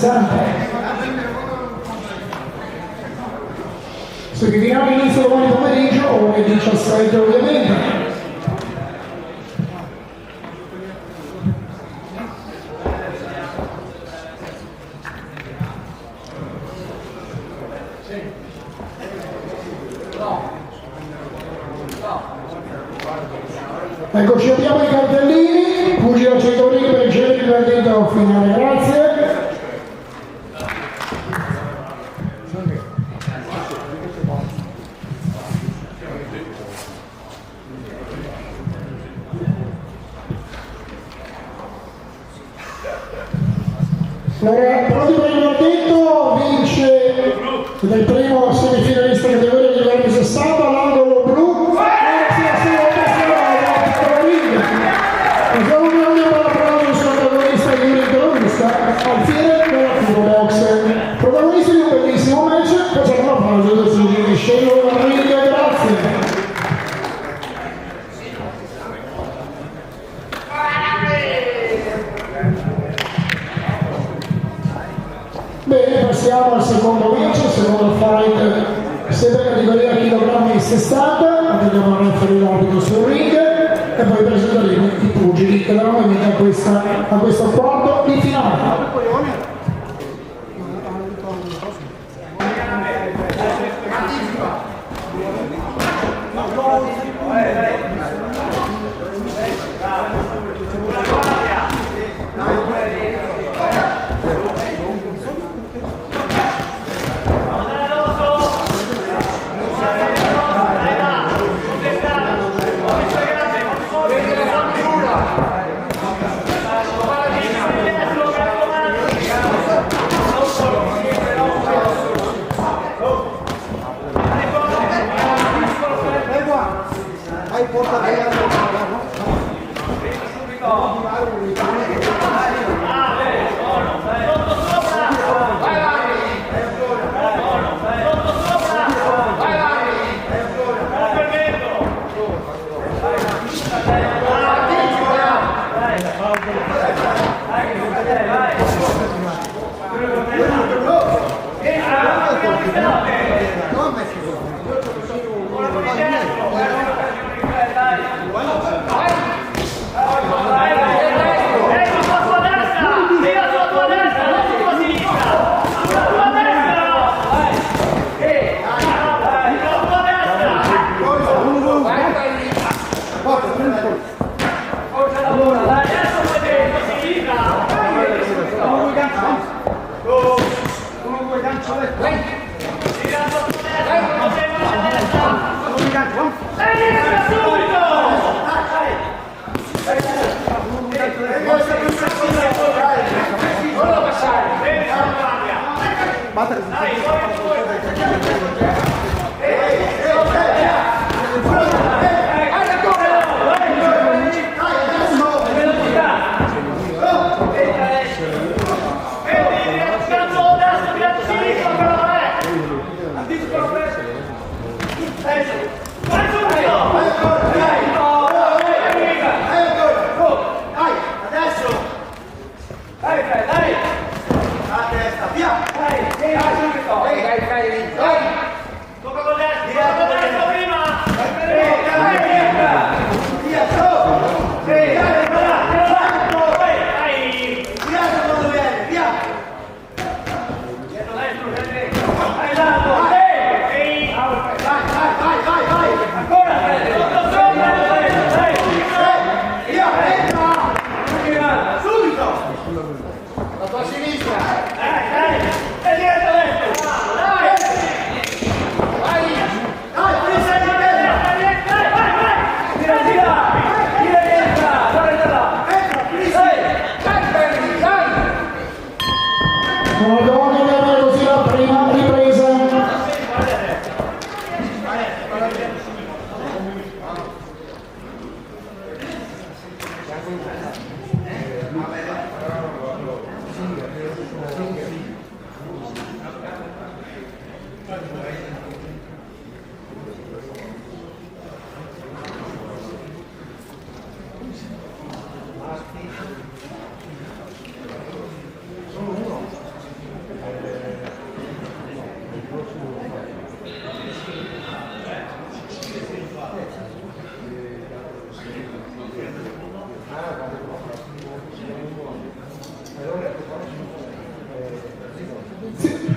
Gazzante. Semifinale inizio domani pomeriggio, ore 17 ovviamente. Eccoci, abbiamo i cartellini, pugile a 100 righe per il genere divertente finale, grazie. Allora, pronti per il verdetto, vince del primo semifinalista categoria di livello 60 all'angolo blu. Grazie a Siamo un grande applauso sul protagonista di un intervista al fine della Fibo Box. Protagonisti di un bellissimo match, facciamo un applauso del Sugi che scendono dalla ring, grazie. Bene, passiamo al secondo match, il secondo fight, sempre categoria chilogrammi 60, attendiamo a referire l'arbitro sul ring e poi presenteremo i pugili che daranno vita a questo quarto di finale. Dai,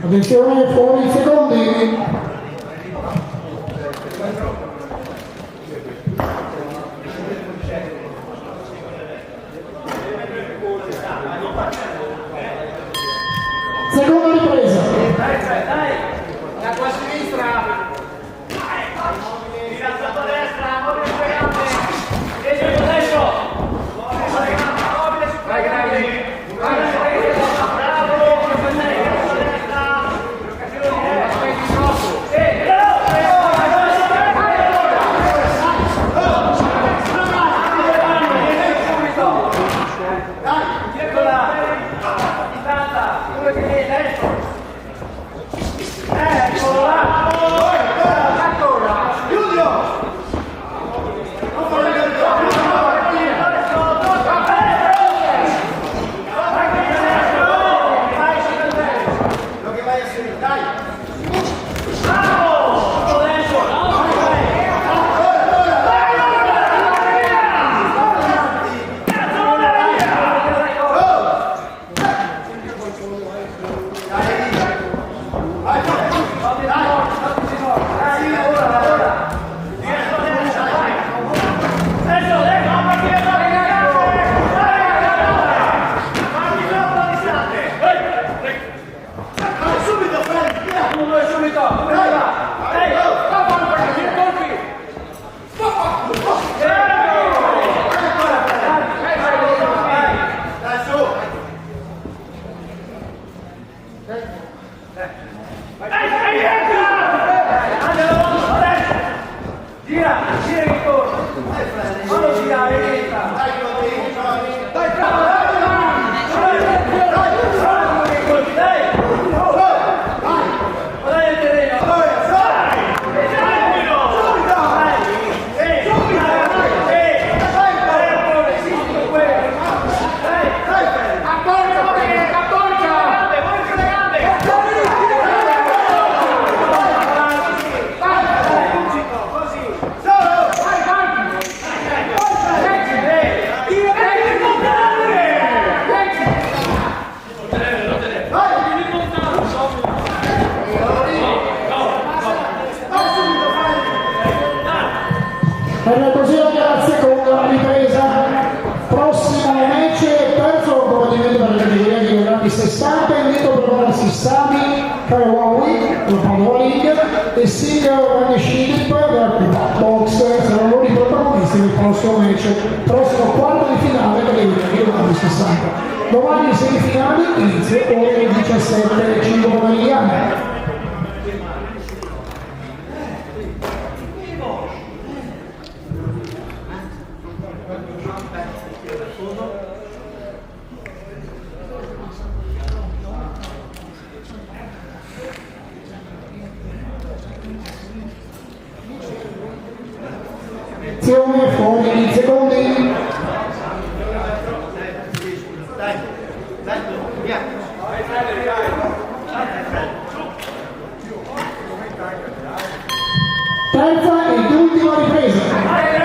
Attenzione, fuori i secondi. Seconda ripresa. Dai, la tua sinistra. Rilassato a destra, mobile sulle gambe. Dietro il destro. Mobile su quelle gambe. Bravo, a destra. Per così ragazzi, con la ripresa, prossimo match, terzo combattimento per la categoria di kilogrammi 60, invito a provare Sissami, Karawawi, la Padova League e Singer Vaneshidip per box, saranno loro i protagonisti del prossimo match, prossimo quarto di finale categoria di kilogrammi 60. Domani semifinali, inizio ore 17:05 pomeridiane. Attenzione, fuori i secondi. Dai, via. Terza ed ultima ripresa. Dai,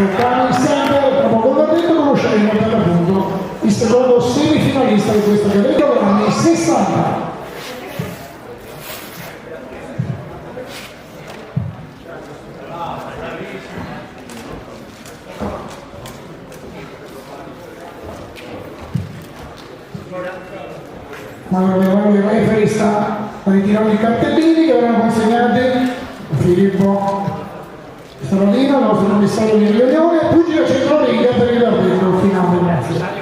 Cani sempre tra poco da detto conosceremo per l'appunto il secondo semifinalista di questo grammi 60. Il referee sta ritirando i cartellini che verranno consegnati a Filippo Starodino, il nostro commissario di riunione, pugile centroliga per il arbitro finale. Grazie.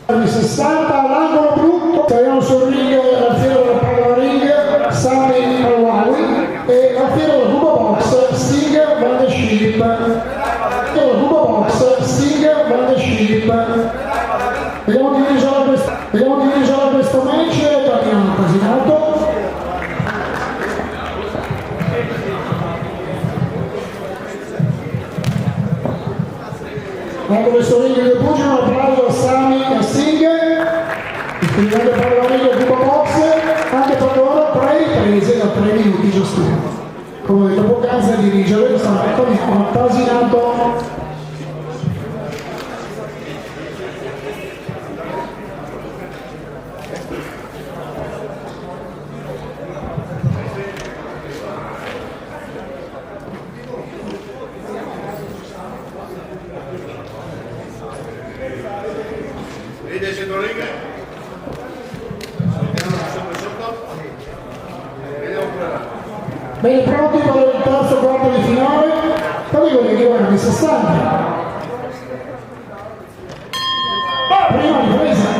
Anni 60 all'angolo brutto, saliamo sul ring l'alfiero della palla ring, Sami Alwawi e l'alfiero della Cuba Box, Sting Van de Schip. Della Cuba Box, Sting Van de Schip. Vediamo di dirigere questo match Damiano Casinato. Ecco questo ring di pugile, un applauso a Sami e a Sting. Il grande parlamento Cuba Box, anche per loro 3 riprese da 3 minuti ciascuno. Come ho detto poc'anzi, dirigere questa Damiano Casinato. Bene, pronti per il terzo quarto di finale, categoria che va di 60. Prima ripresa.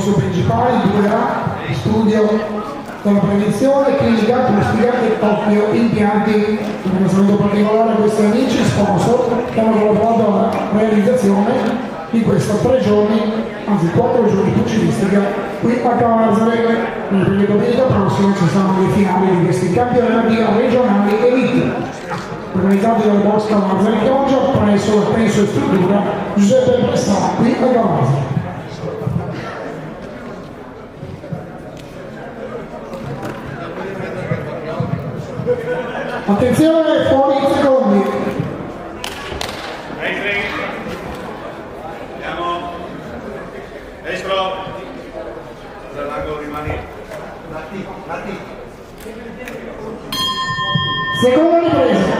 corsi principali, durerà studio con la prevenzione, clinica, acustica e occhio, impianti. Un ringraziamento particolare a questi amici sponsor che hanno collaborato alla realizzazione di questa 3 giorni, anzi 4 giorni pugilistica qui a Cavarzere. Nel primo domenica prossimo ci saranno le finali di questi campionati regionali elite organizzati dal box Cavarzere Chioggia presso la Penso e Struttura Giuseppe Pressà qui a Cavarzere. Attenzione, fuori i secondi. Andiamo. Destro. Dall'angolo rimani. Lati. Seconda ripresa.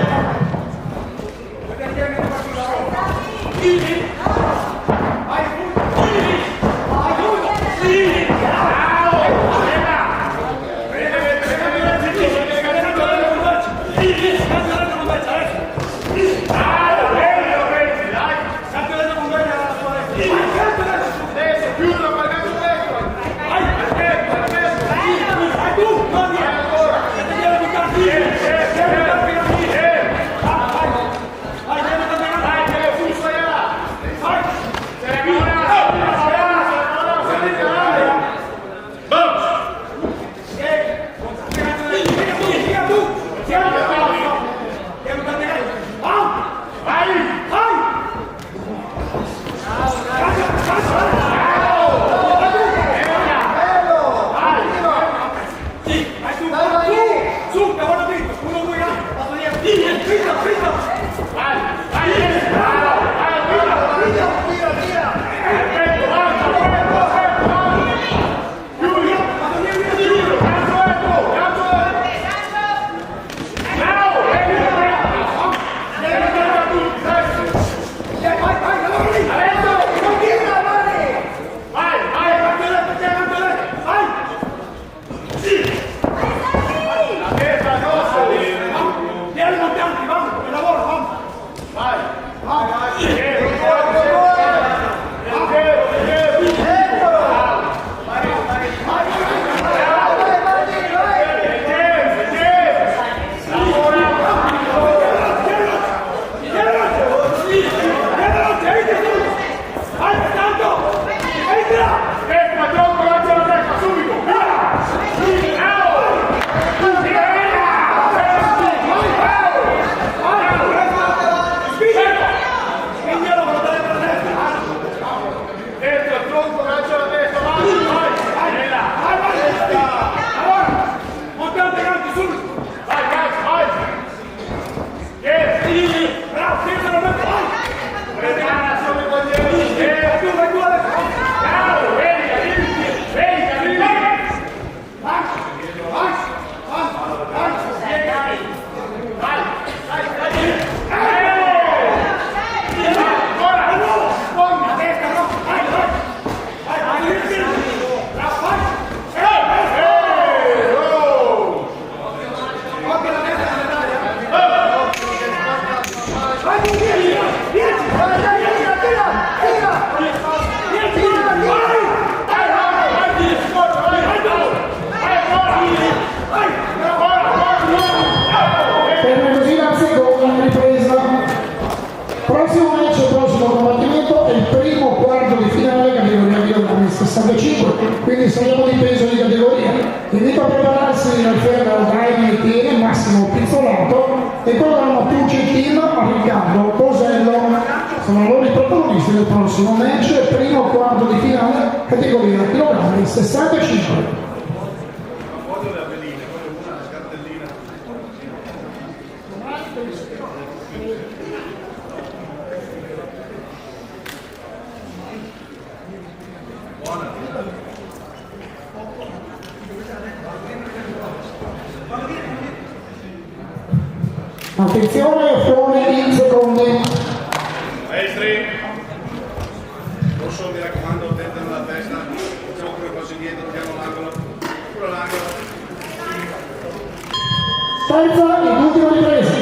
Quindi saliamo di peso di categoria. Invito a prepararsi nel ferro Daimi Tiene, Massimo Pizzolato e programma Pucci Team a Riccardo Posello. Sono loro i protagonisti del prossimo match, primo quarto di finale, categoria chilogrammi 65. Attenzione, fuori in secondi. Maestri, rosso mi raccomando, attentano la testa, facciamo come passi indietro, diamo l'angolo, pure l'angolo. Terza ed ultima ripresa.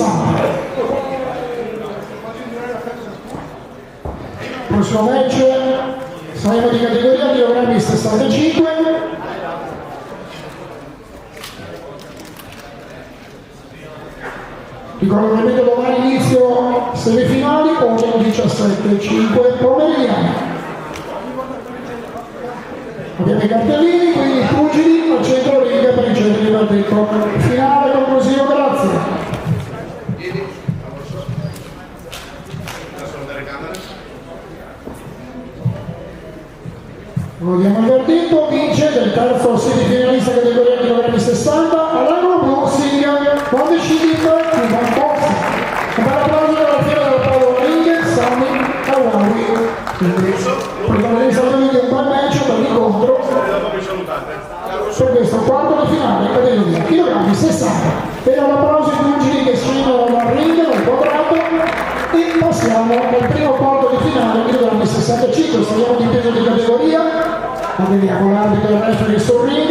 60. Prossimo match, saremo di categoria chilogrammi 65. Ricordo che vedo domani inizio semifinali, ore 17:05 pomeridiana. Abbiamo i cartellini, quindi i pugili al centro ring per il centro di verdetto. Finale conclusivo, grazie. Lo diamo il verdetto, vince del terzo semifinalista categoria chilogrammi 60 all'angolo blu Singer, quando scende in Van Box. Un bel applauso dalla fiera della Paolo Ring, Sami Kawaii. Protagonista di un bel match per l'incontro. Per questo quarto di finale categoria chilogrammi 60. E un applauso ai pugili che scendono dal ring, dal quadrato. E passiamo al primo quarto di finale chilogrammi 65. Saliamo di peso di categoria. Arriviamo l'arbitro del referee sul ring.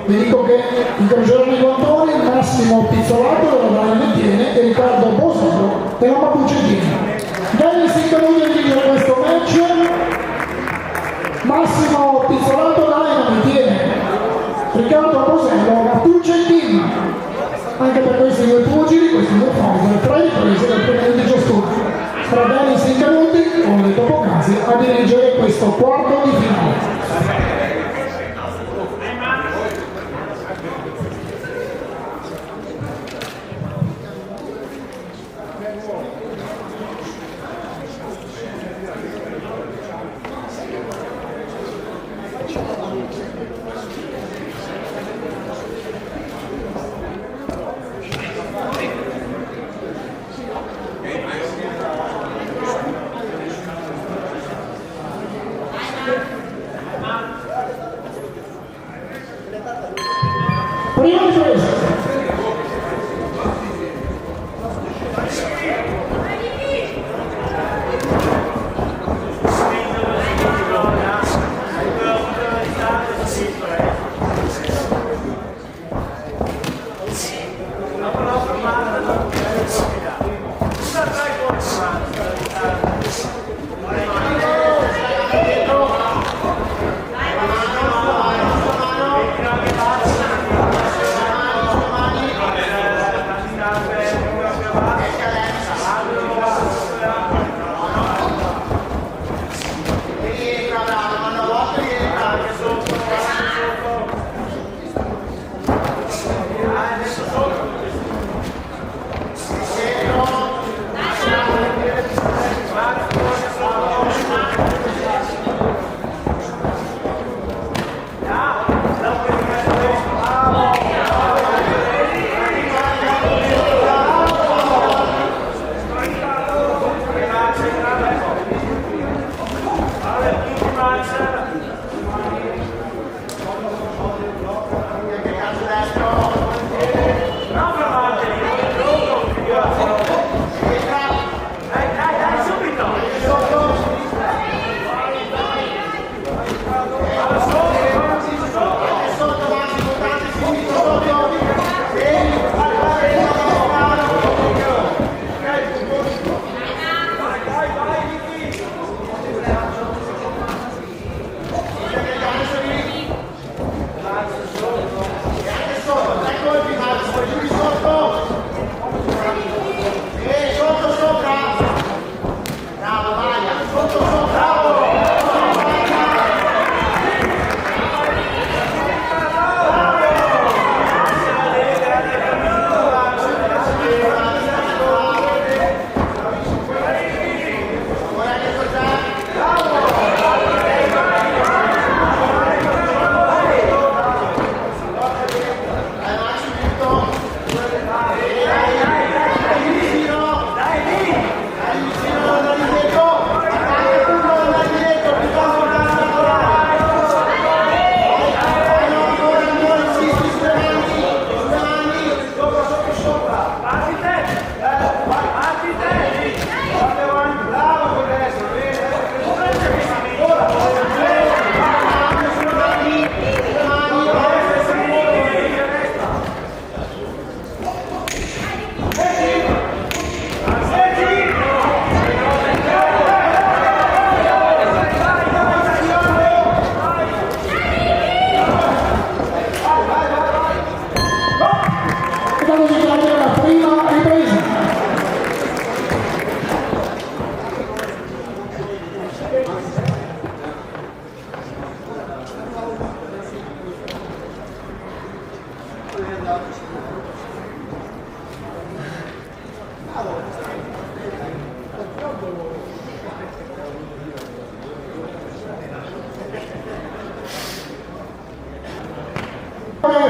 Vi dico che incroceranno i guantoni Massimo Pizzolato della Dani Tiene e Riccardo Bosello della Mapuche Tiene. Bene, si conclude a dirigere questo match. Massimo Pizzolato Dani Tiene, Riccardo Bosello Mapuche Team. Anche per questi due pugili, questi due fighter, tre riprese del primo di ciascuno. Tra Dennis Incanuti, come detto poc'anzi, a dirigere questo quarto di finale.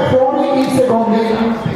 Fuori in secondi.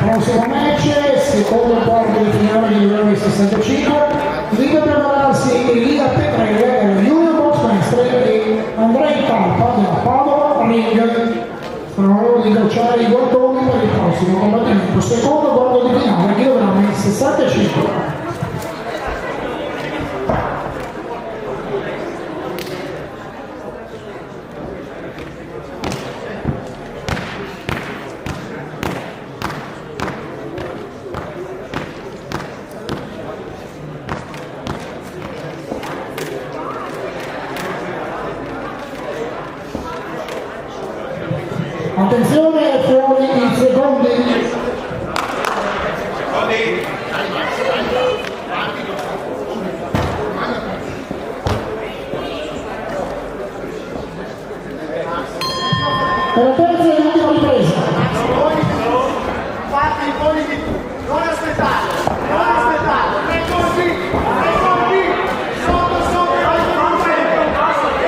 Prossimo match, secondo quarto di finale di livello 65, Liga per prepararsi e Liga Petrella della Junior Box Mestre e Andrea Talpa della Padova Ring. Sono loro di incrociare i guardoni per il prossimo combattimento, secondo quarto di finale, chilogrammi 65. Attenzione, fuori in secondi. Per la terza e l'ultima ripresa. Fatti i voli di tu, non aspettate, tre colpi, sotto, vai di nuovo, dai Max,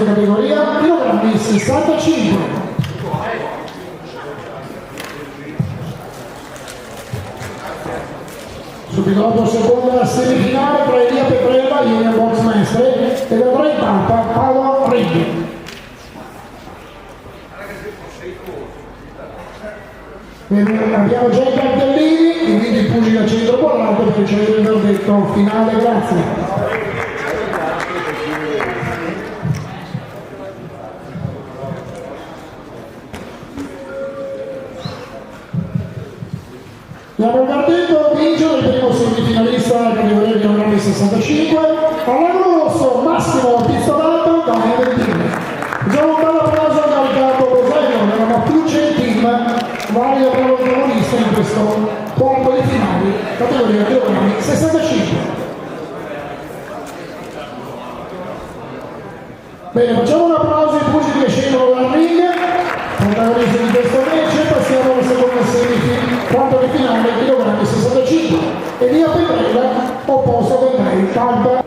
questa categoria, chilogrammi 65. Subito dopo seconda semifinale tra Elia Petrella, Union Box Mestre, e vedrà in tappa Paolo Righi. Abbiamo già i cartellini, quindi i pugili a centro quadrato per ricevere il verdetto finale, grazie. Abbiamo verdetto, vince il primo semifinalista della categoria chilogrammi 65, all'angolo rosso Massimo Pistolato da Aventino. Diamo un bel applauso a Riccardo Bosello, nella Mapuche Team, valido per lo protagonista in questo quarto di finale, categoria chilogrammi 65. Bene, facciamo un applauso ai pugili che scendono dal ring, protagonisti di questo match. Passiamo alla seconda semifinale, quarto di finale, chilogrammi 65. Elia Petrella, opposto del Rey Talpa.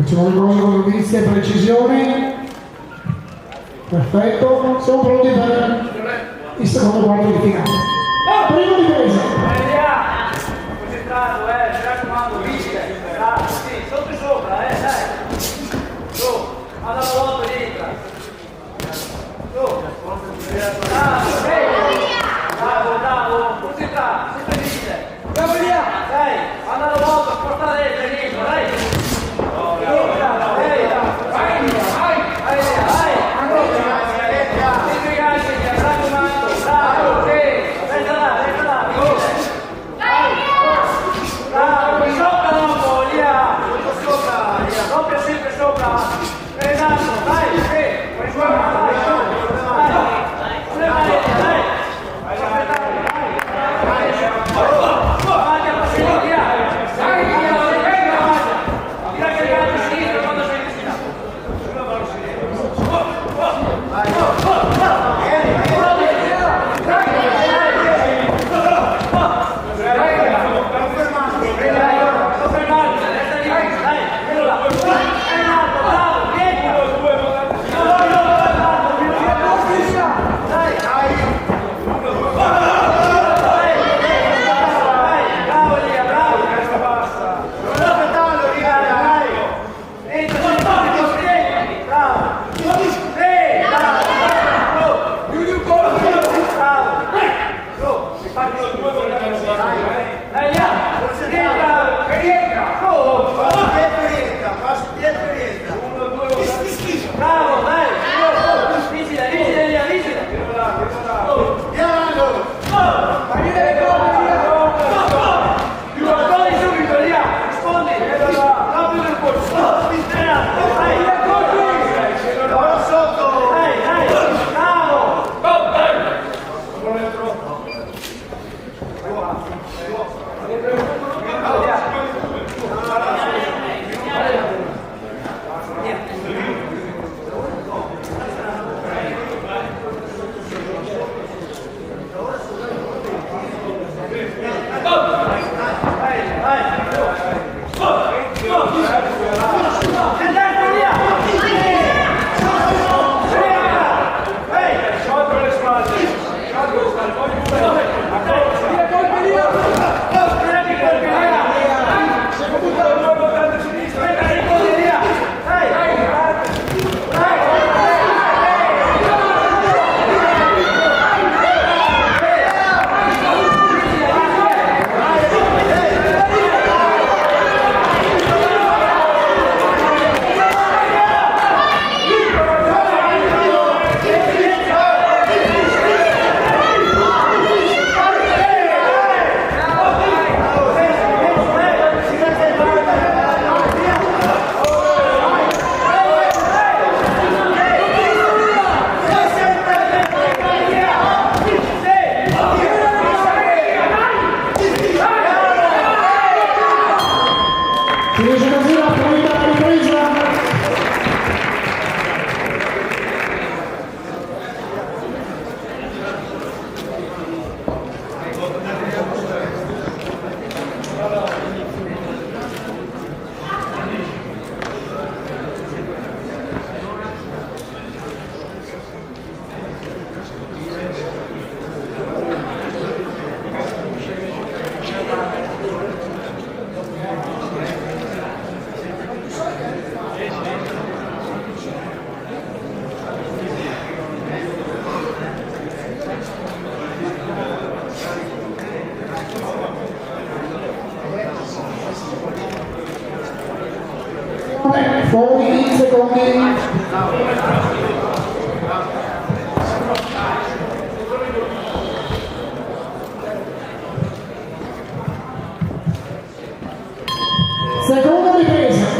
Facciamo le cose con vista e precisione. Perfetto, siamo pronti per il secondo quarto di finale. Prima difesa. Concentrato, mi raccomando, viste. Bravo, sì, sotto e sopra, dai. Su, alla volta dentro. Su. Bravo, concentrato, sempre viste. Andiamo via. Dai, alla volta, porta dentro, dai. Bravo! dice così la prima ripresa. Fuori in secondi. Seconda ripresa.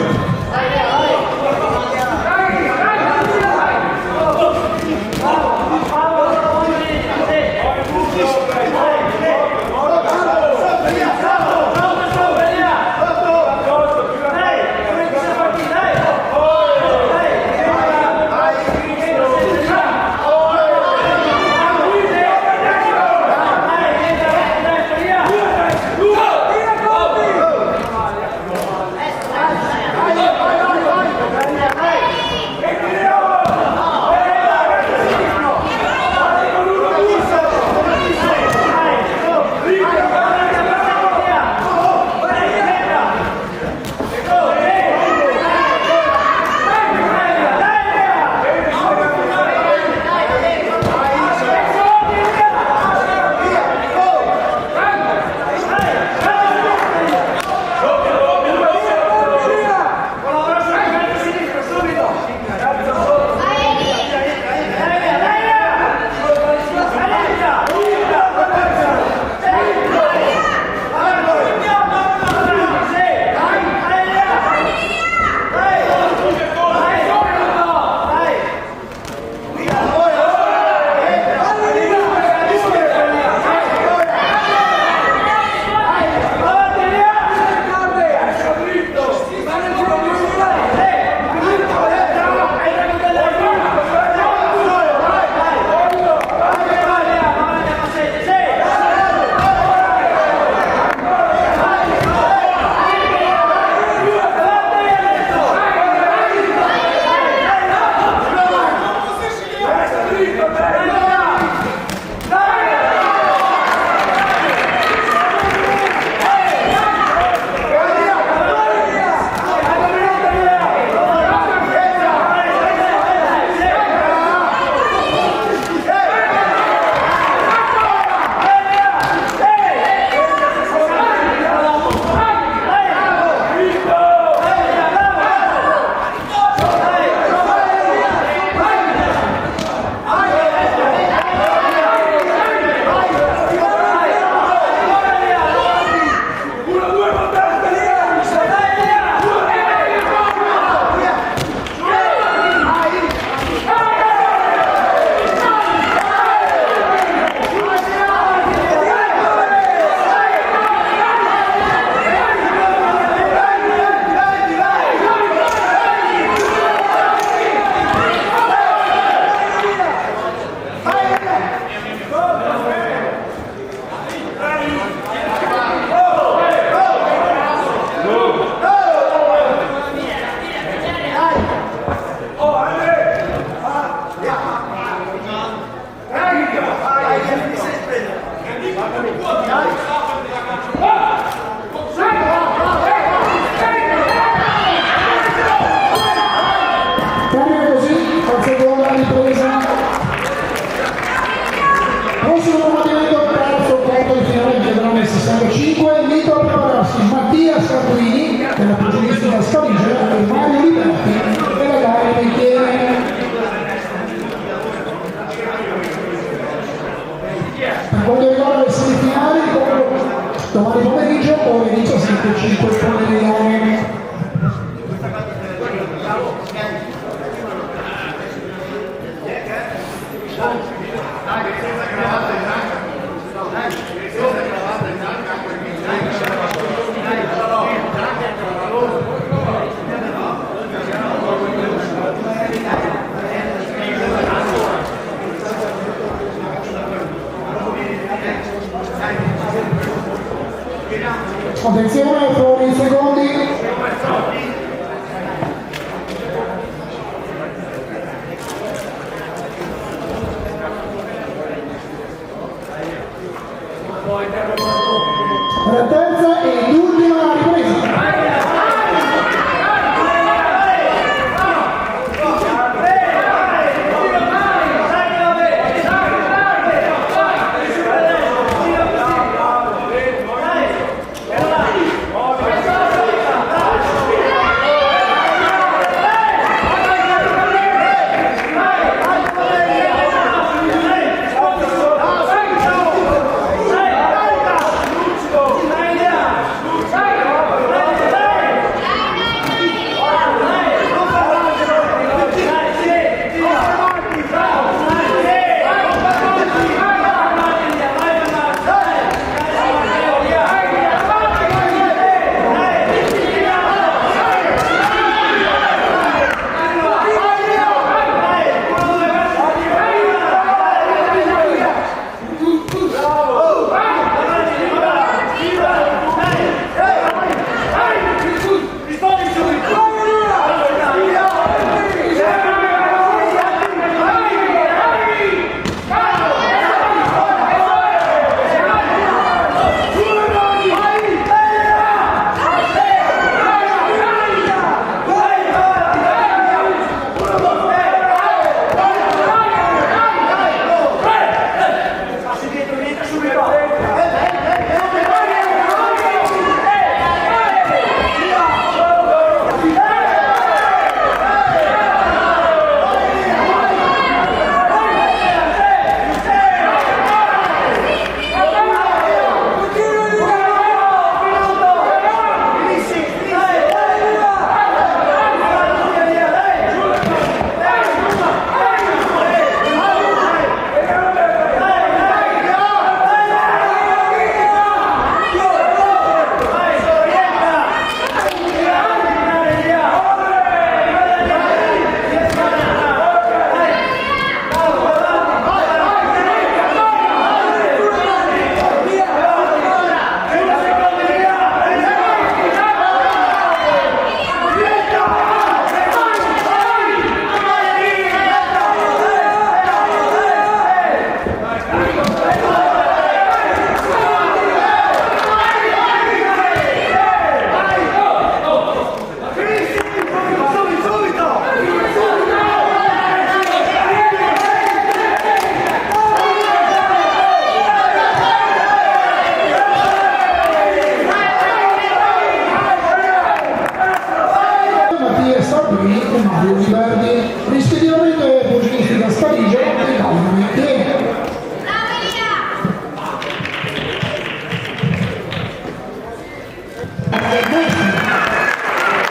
Sardini e Mario Liberti, rispettivamente pugilistica Scaligio e Dynami.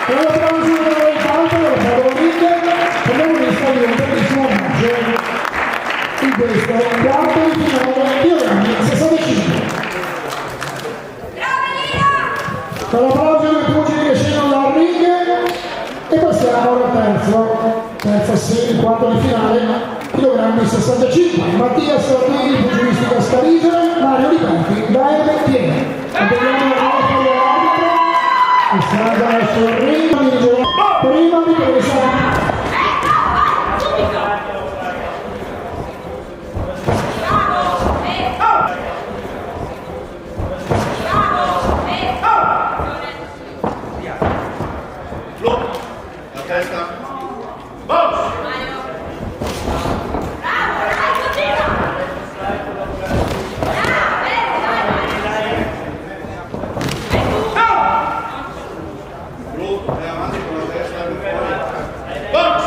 Per la clausura del calcio della Padronica abbiamo visto il 13 maggio in questo quarto di finale di Orani 65. Per l'applauso dei pugili che scendono dal ring e passiamo al terza serie, quarto di finale, chilogrammi 65. Mattia Sardini, pugilistica Scaligio, Mario Liberti, Dynami Tiene. Andiamo all'arbitro, e salga sul ring, dirige la prima ripresa. La testa. Box! Blu, vai avanti con la testa. Box!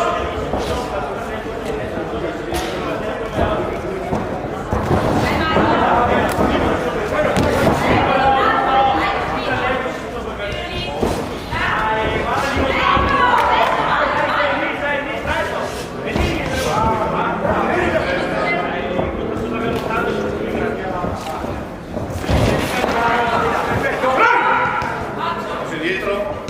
Dietro.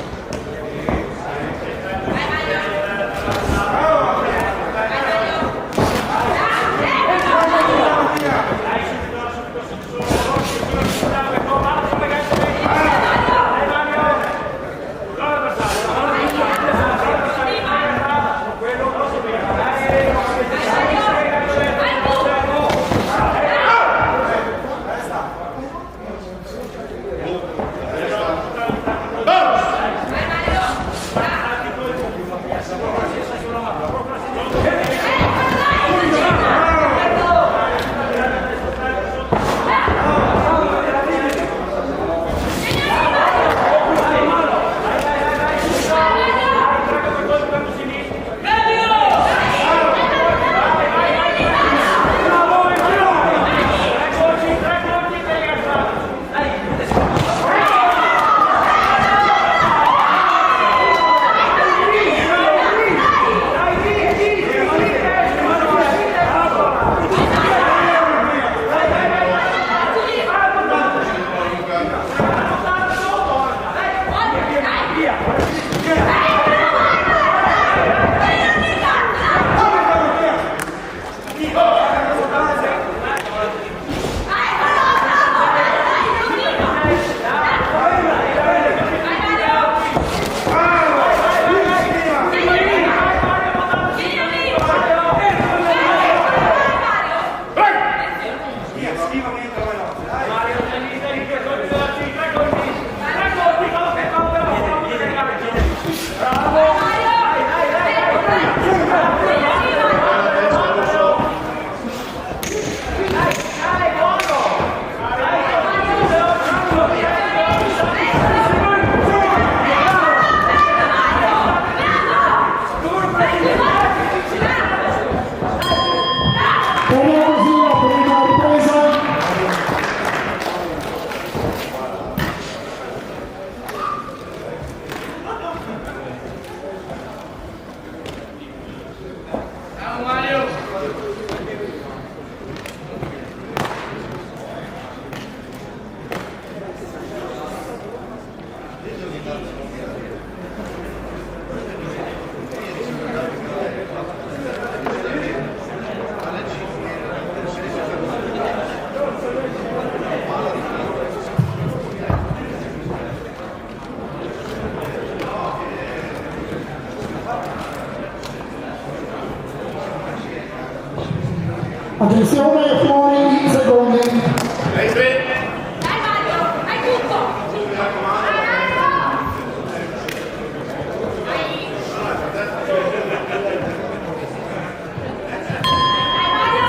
Attenzione, fuori in secondi.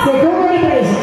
Seconda ripresa.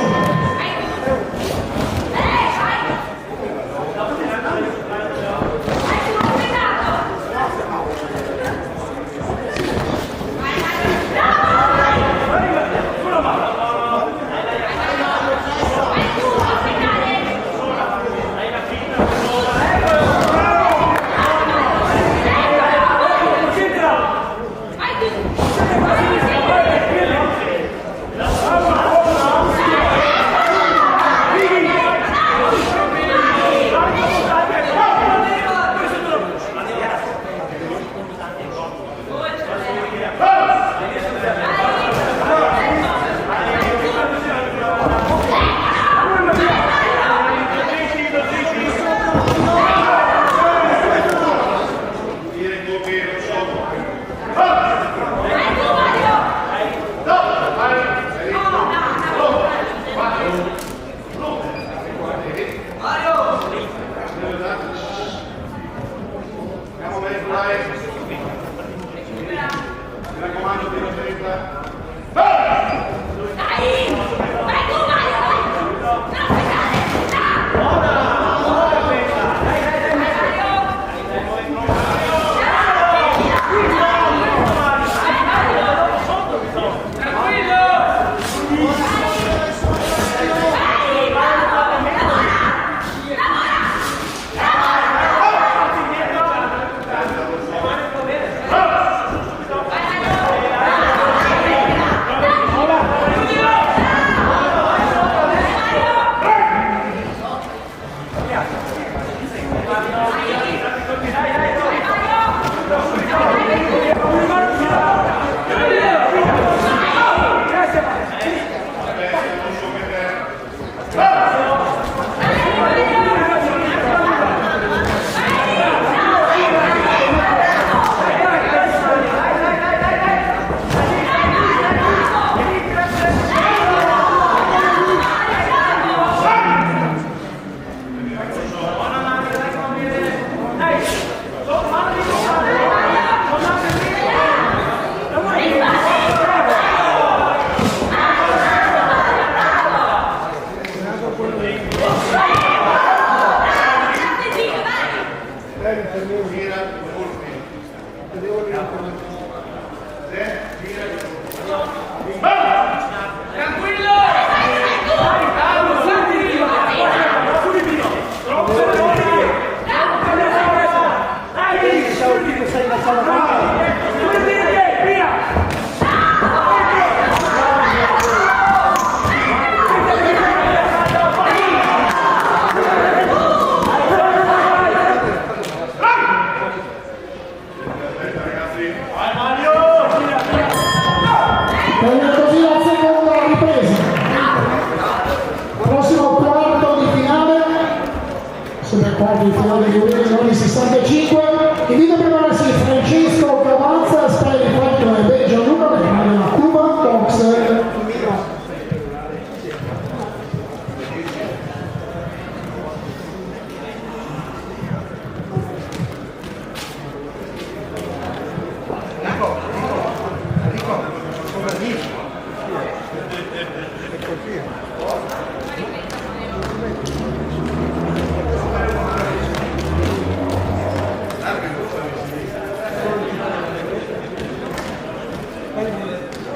Quarti di finale di Udine 65. Invito a prepararsi Francesco Cavanza, Spray di Fatto e Belgio Luca che hanno la Cuba Box.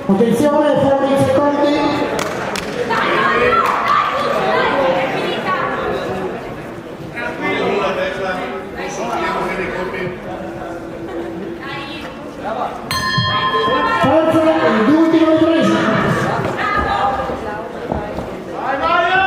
Attenzione, fuori i secondi. Tranquillo, la testa, non soffiamo bene i colpi. Terza ed ultima ripresa. Vai Mario!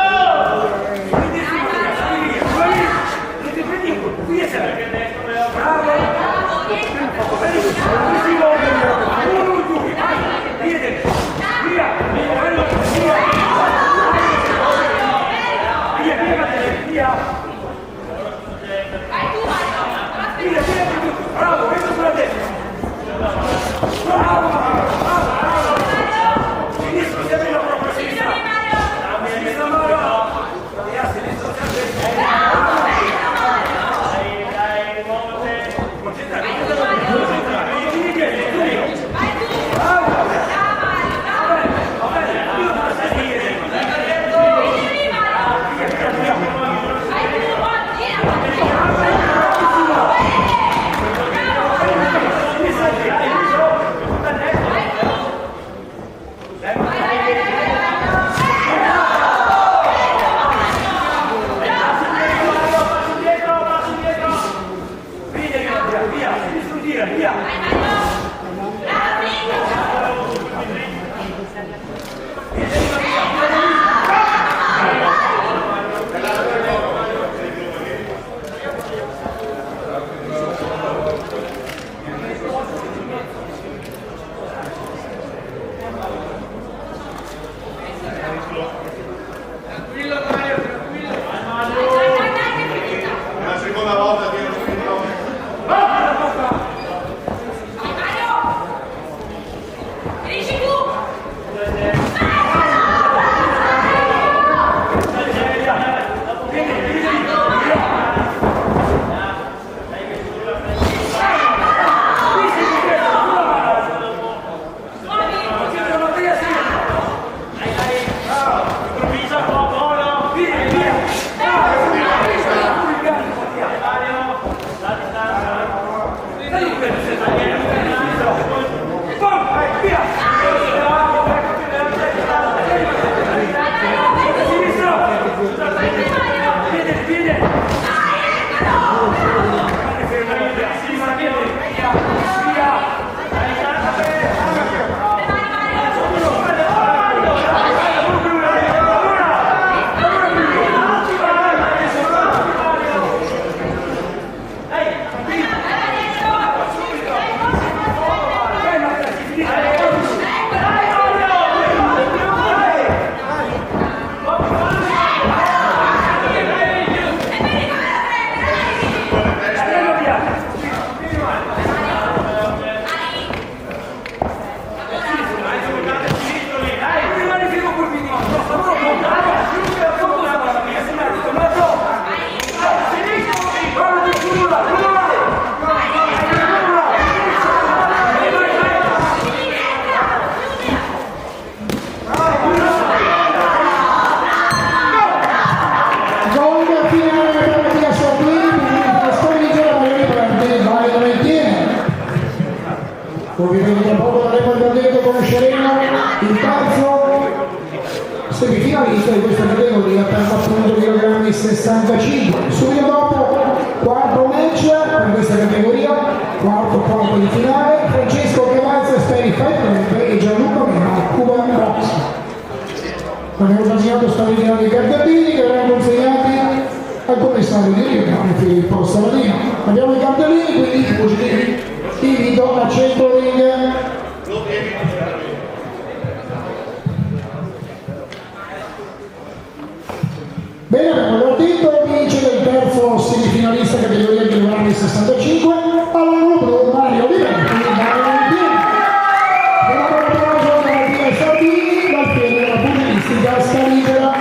La seconda volta che lo finito. Hey! Ovviamente tra poco daremo il verdetto, conosceremo il terzo semifinalista di questa categoria per l'appunto chilogrammi 65. Subito dopo, quarto match per questa categoria, quarto di finale, Francesco Cavalza, Speri Fight e Gianluca Mena, Cuba Box. Abbiamo consegnato straordinari cartellini che verranno consegnati al commissario di Rio, Filippo Saladino. Abbiamo i cartellini, quindi i pugili invito a centro ring. Bene, abbiamo partito, vince del terzo semifinalista categoria chilogrammi 65 all'angolo blu Mario Olivetti. Un applauso a Mattia Salvini dal piede della pugilistica Scarigera.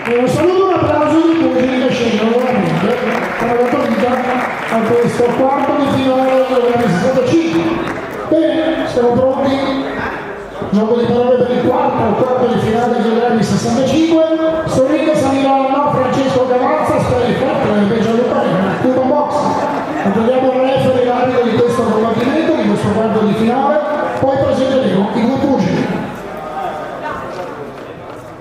E un saluto, un applauso di pugili che scendono nuovamente per la partita a questo quarto di finale del 65. Bene, siamo pronti. Gioco di parole per il quarto di finale del 65. Sul ring saliranno Francesco Cavazza, Speri Fight e Gianluca Mena, Cuba Box. Attendiamo il referee l'arbitro di questo combattimento, di questo quarto di finale, poi presenteremo i due pugili.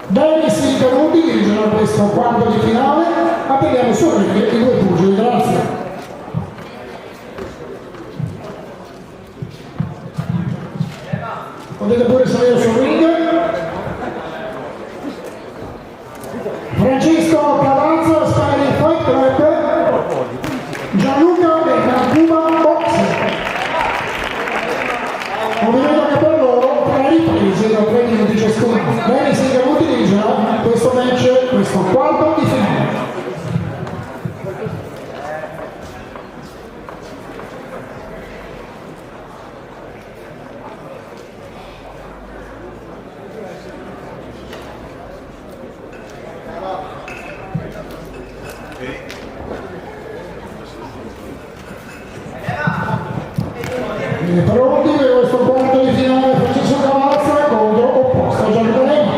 Dennis Incanuti dirigerà questo quarto di finale, attendiamo sul ring i due pugili, grazie. Potete pure salire sul ring. Francesco Cavazza, Speri Fight Club, Gianluca Mena, Cuba Box. Movimento anche per loro, 3 riprese da 3 minuti ciascuno. Dennis Incanuti dirigerà questo match, questo quarto di finale. Pronti per questo quarto di finale, Francesco Cavazza contro opposto Gianluca Mena.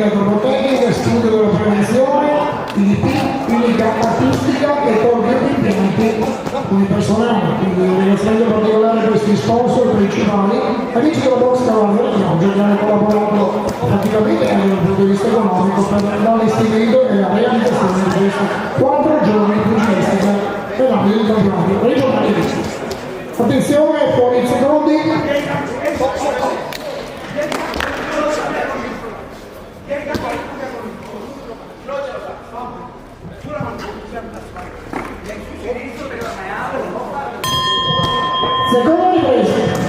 attività tecniche, studio della prevenzione, IDP, clinica artistica e corpi impianti unipersonali. Quindi un ringraziamento particolare a questi sponsor principali, amici della Box Cavallo di Pioggia, che hanno collaborato praticamente anche dal punto di vista economico per l'allestimento e la realizzazione di questi 4 giorni pugilistica nell'ambito dei campionati regionali di Sud. Attenzione, fuori secondi. Seconda ripresa.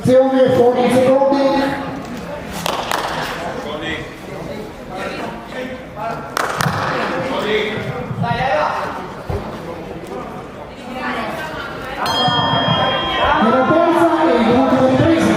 Attenzione, fuori secondi. Nella terza e in ultima ripresa.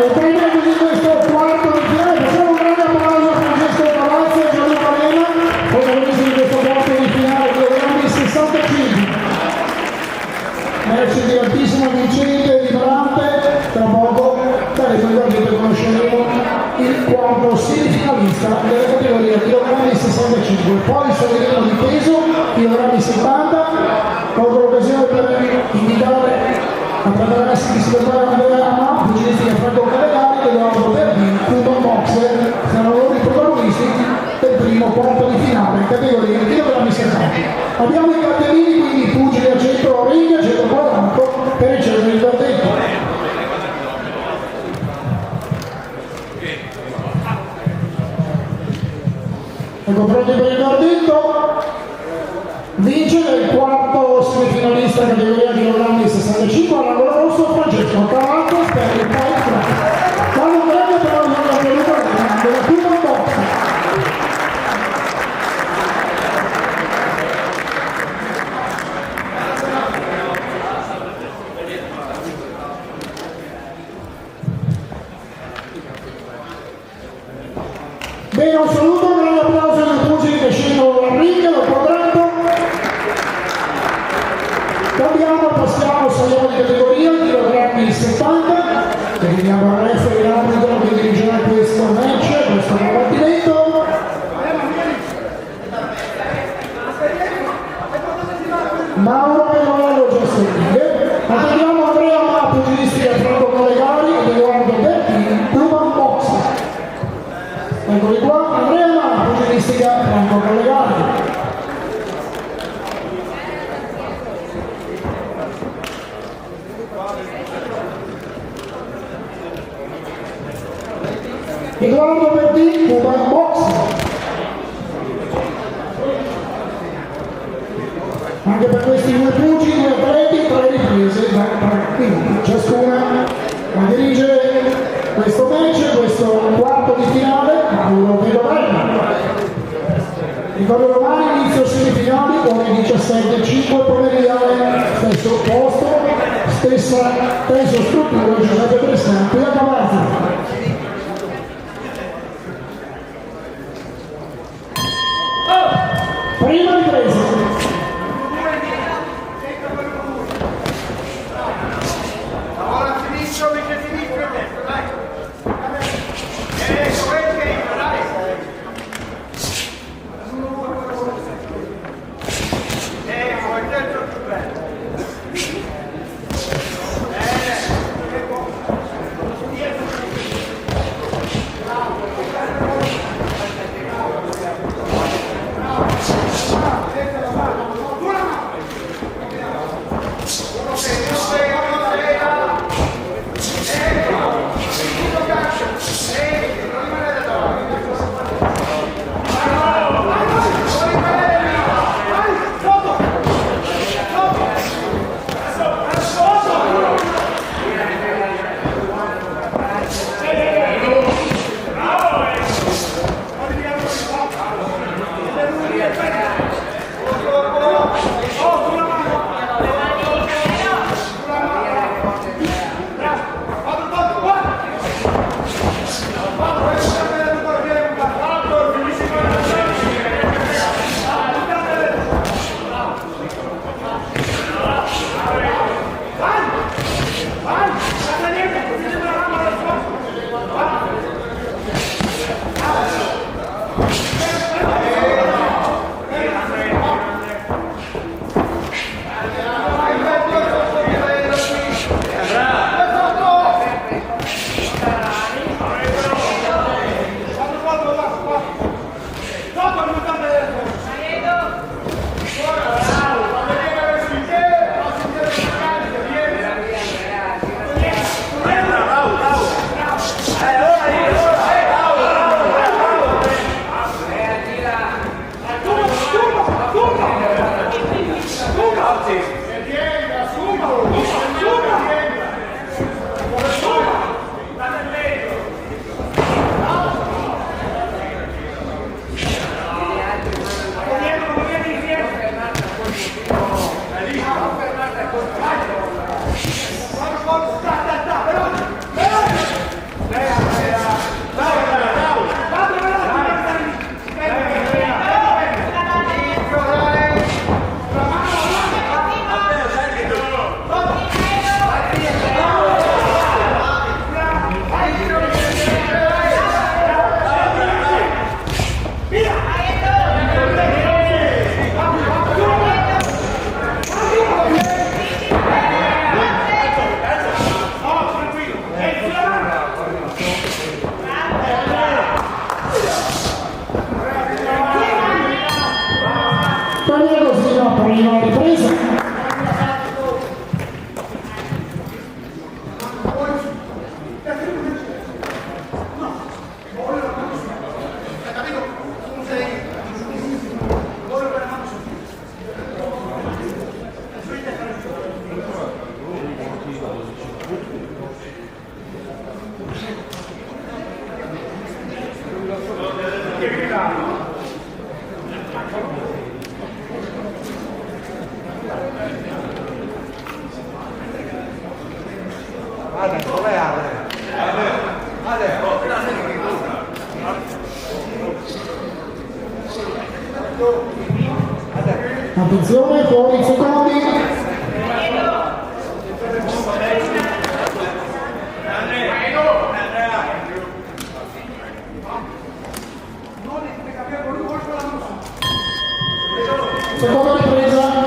E prima di questo quarto di finale, facciamo un grande applauso a Francesco Palazzo e Gianluca Arena, protagonisti di questo quarto di finale, kilogrammi 65. Match di altissimo vincente e vibrante, tra poco saremo finalmente conosceremo il quarto semifinalista della categoria kilogrammi 65. Poi saliremo di peso, kilogrammi 70, colgo l'occasione per invitare a prepararsi di si prepara Andrea Ama, pugilistica Franco Calegari e Edoardo Verdini, Cuban Boxer, saranno loro i protagonisti del primo quarto di finale in categoria kilogrammi 70. Abbiamo i cartellini, quindi pugili a centro ring, a centro quadrato per ricevere il verdetto. Ecco, pronti per il verdetto. Vince il quarto semifinalista categoria kilogrammi 65 all'angolo rosso Francesco Cavallo per il Fight Club. Quando un grande applauso alla Gianluca Arena della Cuban Boxer. Bene, un saluto, un grande applauso ai pugili che scendono dal ring, dal quadrato. Cambiamo, passiamo, saliamo di categoria, kilogrammi 70, e vediamo al resto l'arbitro che dirigerà questo match, questo combattimento. Mauro Pelolo già seguire. Attendiamo Andrea Ma, pugilistica Franco Calegari ed Edoardo Bertini, Cuban Boxer. Eccoli qua, Andrea Ma, pugilistica Franco Calegari. Edoardo Bertini, Cuban Boxer. Anche per questi due pugili, due atleti, 3 riprese da 3 minuti ciascuna. A dirigere questo match, questo quarto di finale, Paolo Pedorelli. Ricordo domani, inizio semifinali, ore 17:05 pomeridiale, stesso posto, stessa struttura, Giuseppe Cristante, qui a Cavazza. Prima ripresa. Ora finisco perché finisco il tempo, dai. Dai. Il terzo più bello. Attenzione, fuori i secondi. Seconda ripresa.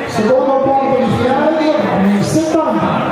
Secondo quarto di finale di anni 70.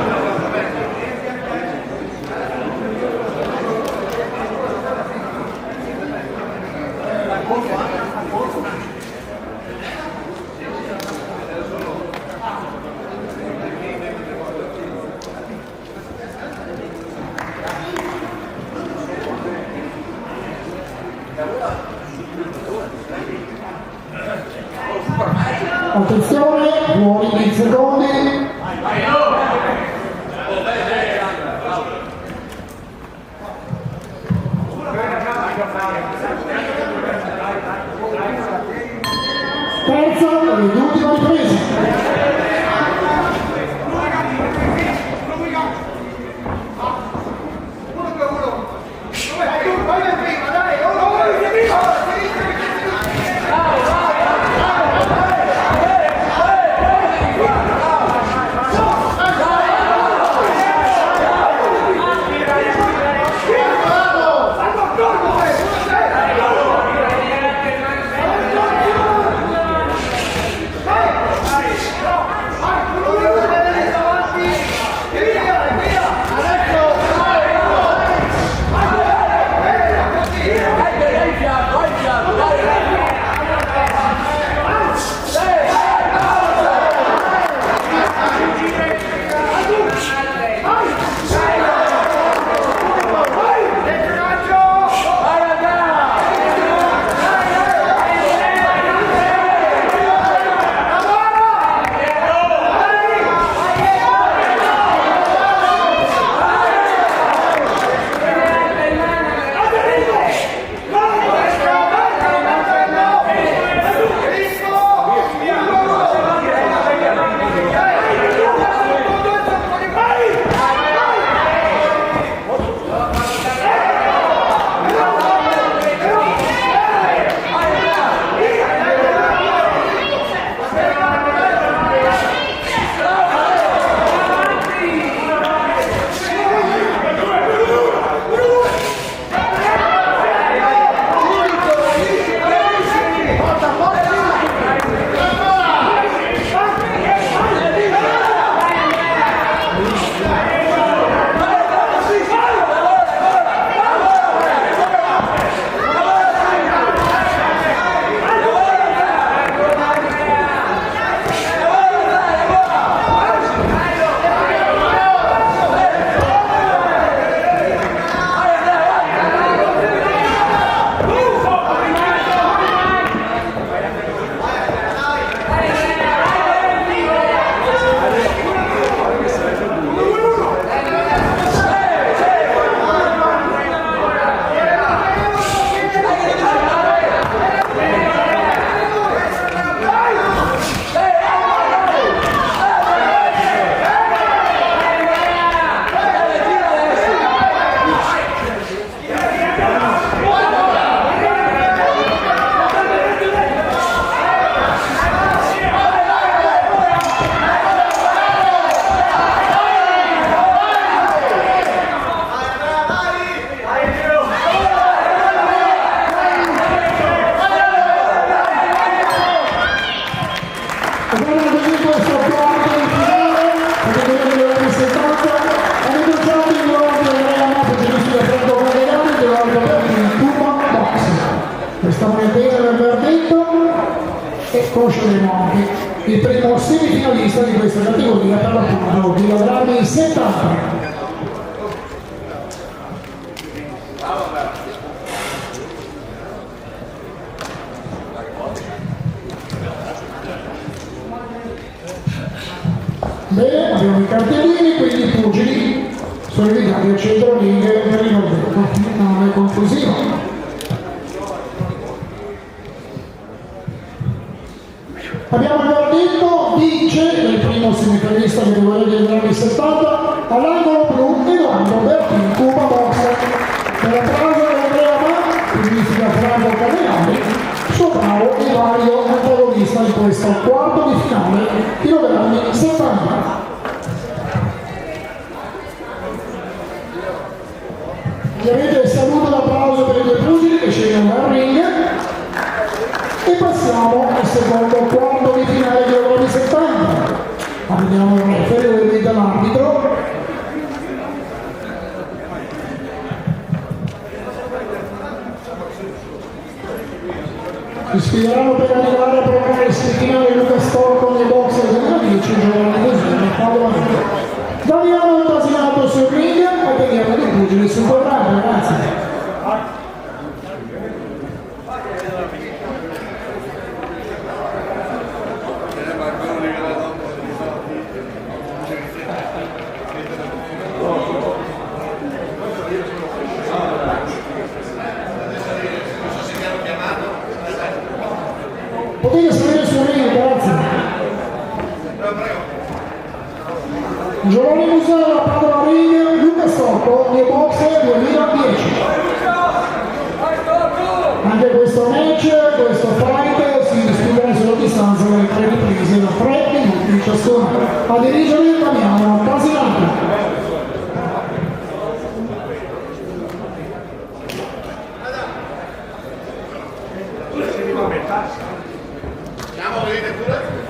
Attenzione, fuori 20 secondi. terza ed ultima ripresa. Conosceremo anche il primo semifinalista di questa categoria, per l'appunto chilogrammi 70. Bene, abbiamo i cartellini, quindi i pugili sono invitati al centro ring per il verdetto, non è conclusivo. Abbiamo il verdetto, vince il primo semifinalista categoria dei grammi 70 all'angolo blu Edoardo Bertin, Cuba Box. Per la frase Andrea Ma, significa Franco Cadenari, suo bravo e vario antagonista in questo quarto di finale, chilogrammi 70. Ovviamente il saluto e l'applauso per i due pugili che scendono dal ring. E passiamo al secondo quarto di finale di grammi 70. Abbiamo il referee ovviamente all'arbitro. Si sfideranno per arrivare a provare il settimale Luca Storco nei box del 2010, Giovanni Cosino e Paolo Amico. Damiano Tasinato sul ring e vediamo dei pugili sul quadrato, ragazzi. Potete salire sul Giovanni Musella, Padova Ring, Luca Stocco, New Box 2010. Anche questo match, questo fight si disputerà sulla distanza delle 3 riprese da 3 minuti ciascuna. A dirigere Damiano Basinato. Andiamo, vedete pure?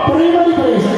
Prima ripresa.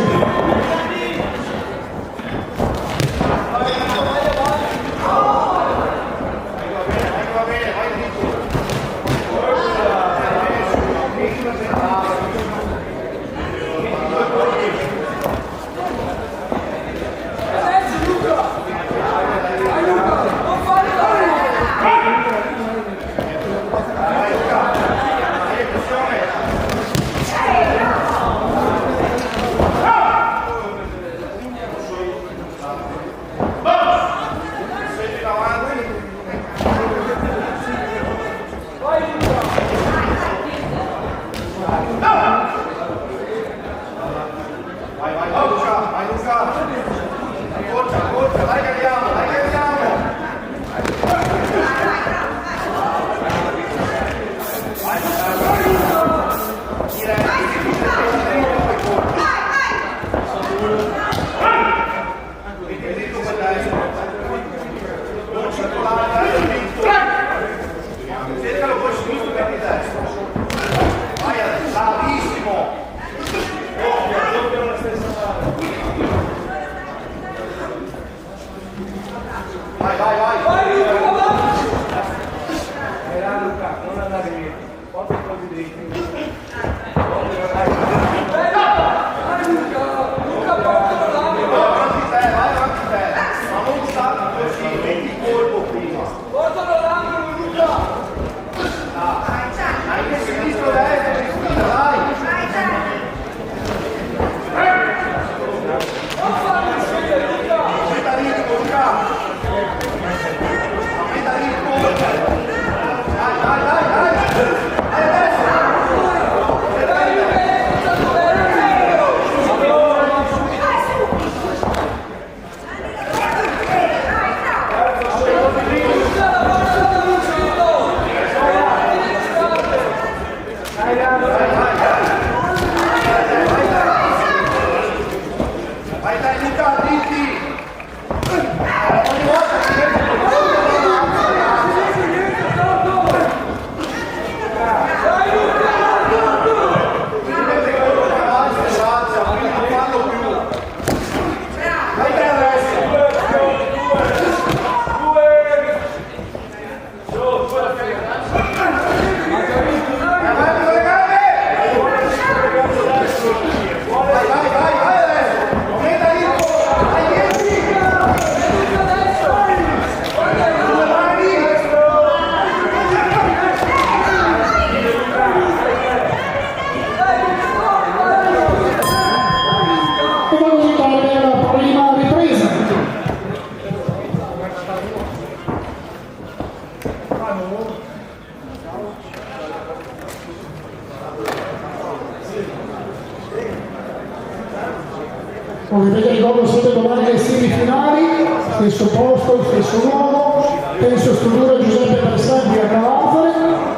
Ovviamente ricordo sempre domani le semifinali, stesso posto, stesso uomo, penso struttura Giuseppe Bersanti a Calazzare,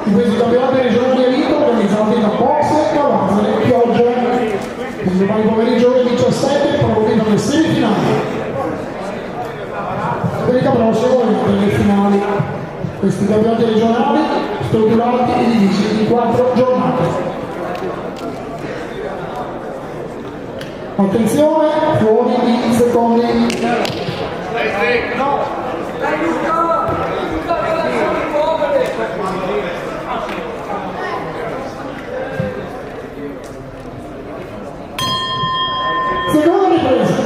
in questi campionati regionali elite organizzati da Posse, Calazzare e Chioggia. Quindi domani pomeriggio alle 17 proviamo le semifinali. Domenica prossima ovviamente le finali. Questi campionati regionali strutturati e divisi in 4 giornate. Attenzione, fuori di secondi. No! Dai Luca! Luca, non lasciami muovere! Seconda ripresa.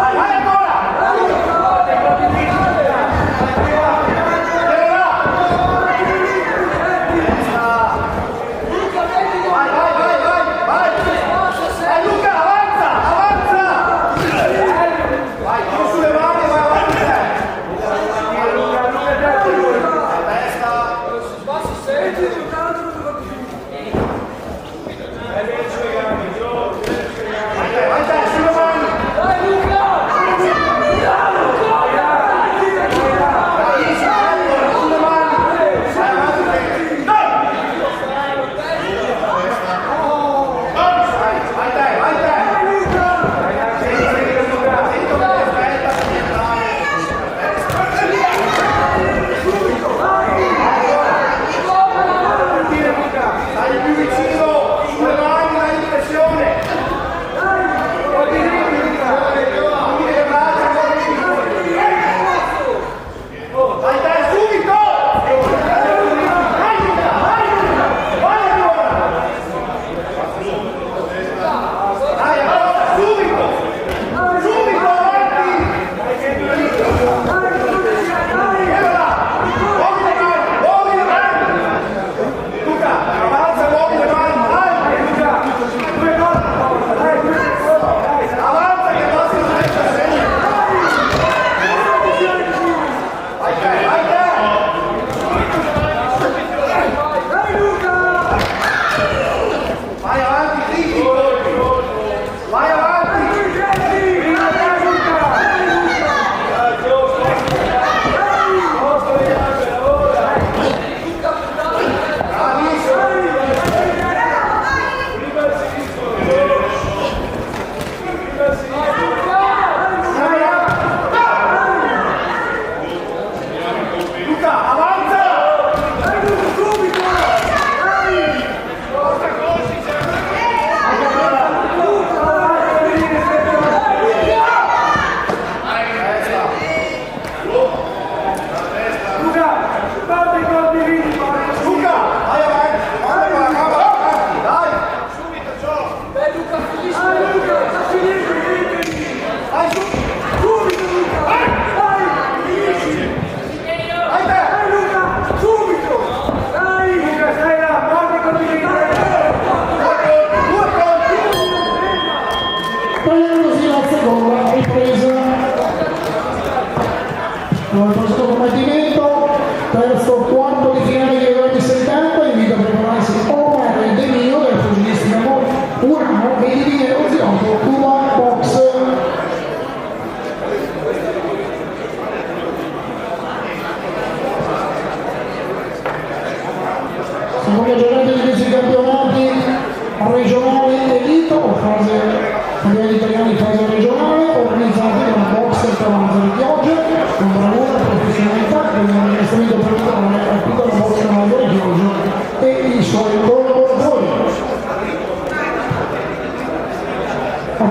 Vai,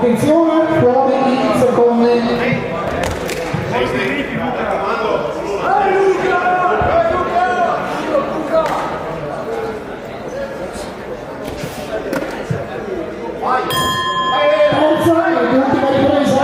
Attenzione, fuori i secondi. Terza ed ultima ripresa.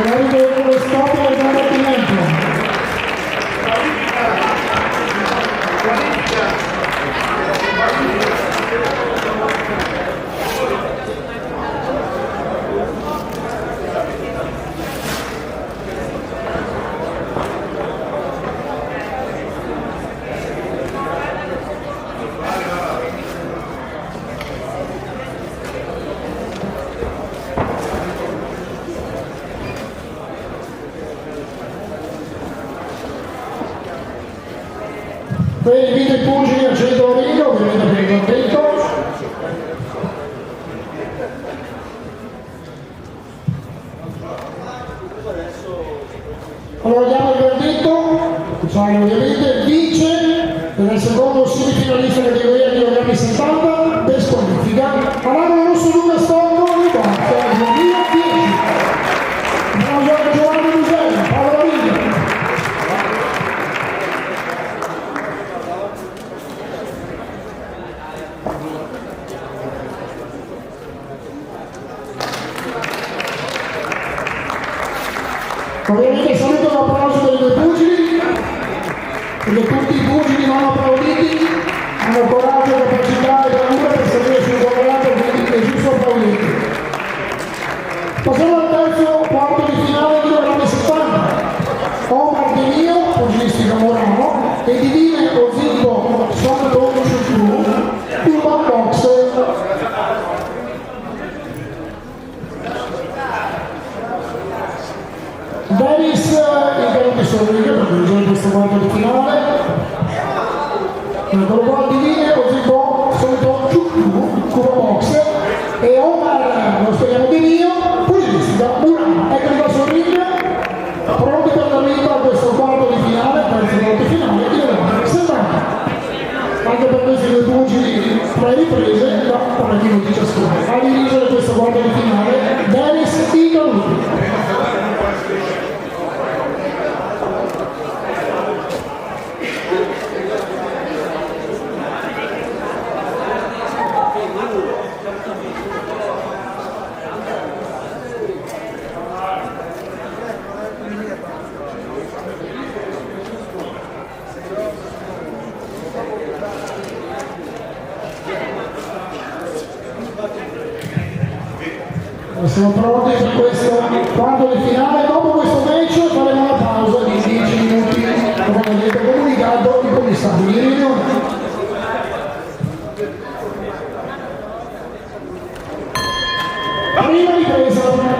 Prevede lo stop del combattimento. Per invito i pugili al centro ring, ovviamente per il verdetto. Allora diamo il verdetto, ovviamente vince nel secondo semifinalista categoria chilogrammi 70 per squalifica. All'angolo rosso Luca Stocco, ribatto al 2010. Buongiorno Giovanni Musella, Paolo Laviglia. Ovviamente saluto l'applauso dei due pugili, perché tutti i pugili non applauditi hanno coraggio, capacità e bravura per salire sul governato, quindi è giusto applauditi. Passiamo al terzo quarto di finale di Chilogrammi 70. Omar Di Mio, pugilistica Morano, e Divine Ozimbo Sonatone Ciucciù, Urban Box. quarto di finale. Eccolo qua, Divine, Osibo, solito Cuba Box e Omar, lo speriamo di Dio, pugilistica, Murano, ecco il vostro ring, pronti per l'arrivo a questo quarto di finale, terzo quarto di finale, di Leone, 70. Anche per questi due pugili, 3 riprese da 3 minuti ciascuno. A dirigere questo quarto di finale, Dennis Igaluti. Siamo pronti per questo quarto di finale. Dopo questo match faremo una pausa di 10 minuti, come avete comunicato il commissario di riunione. Prima ripresa.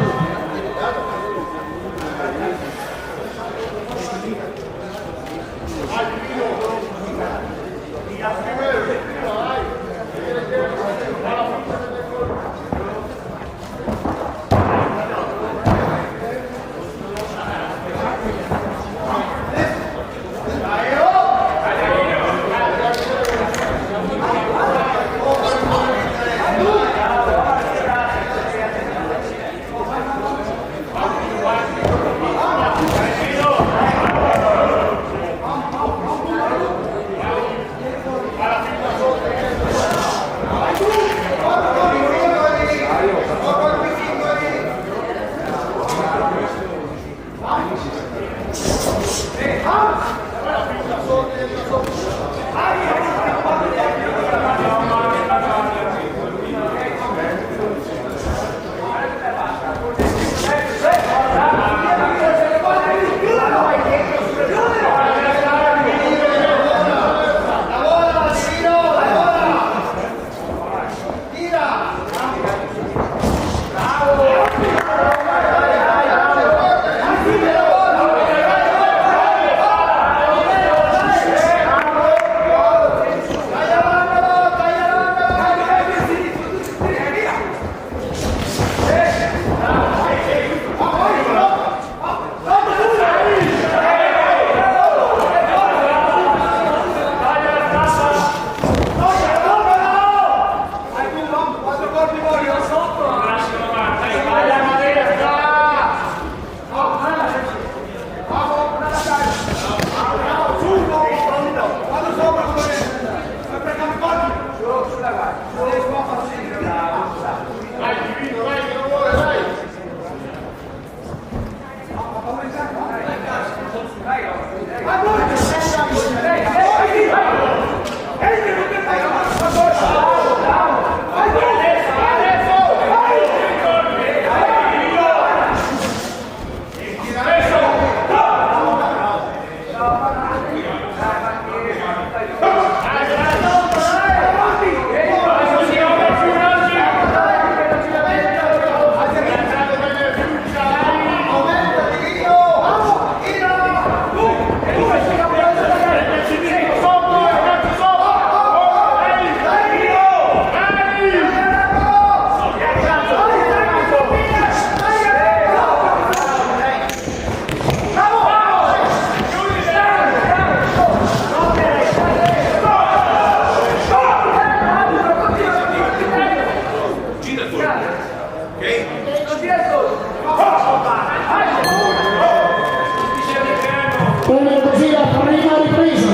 Bene così la prima ripresa.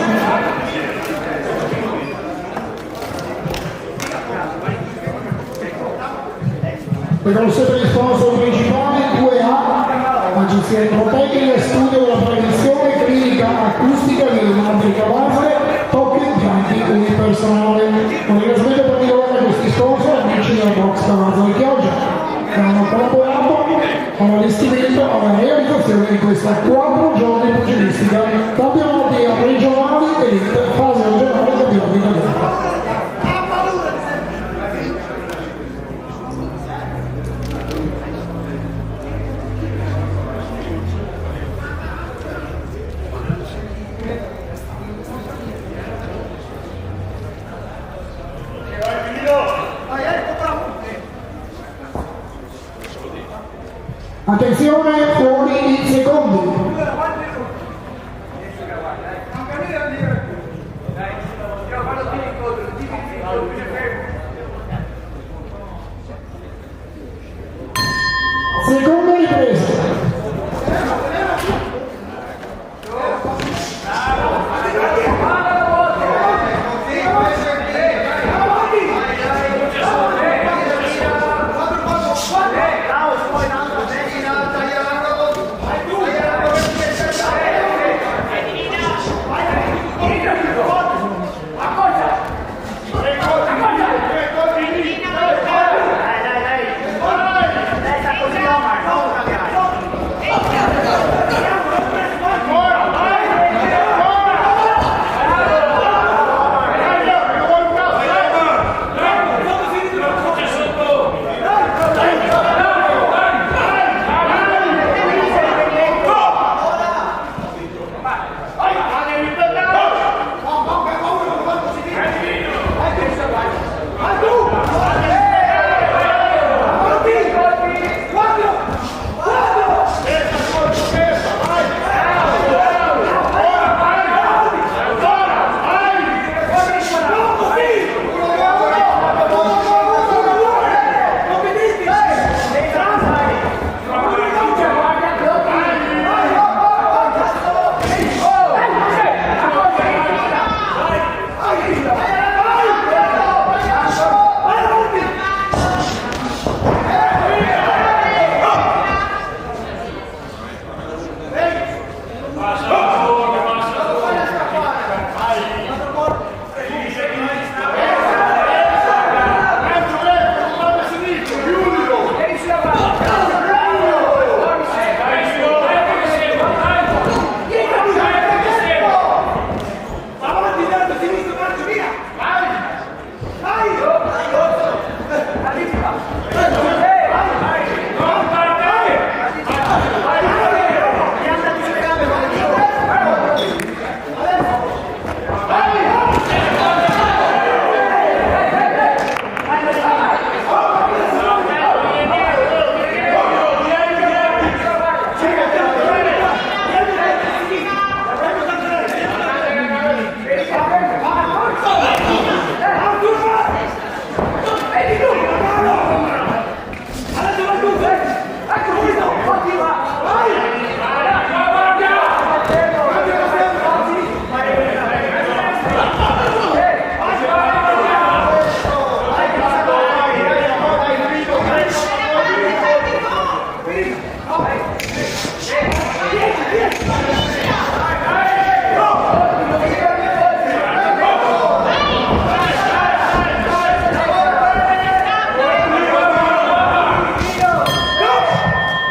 Vengono sempre gli sponsor principali, 2A, agenzia tecnica, studio della prevenzione, clinica acustica di Leonardo Cavazze, tocchi impianti unipersonale. Un ringraziamento particolare a questi sponsor, amici della Box Cavazze di Chioggia, che hanno collaborato all'allestimento, alla realizzazione di questa 4 giorni pugilistica, campionati regionali elite, fase regionale e campionati italiani. Attenzione, fuori i secondi. Seconda ripresa.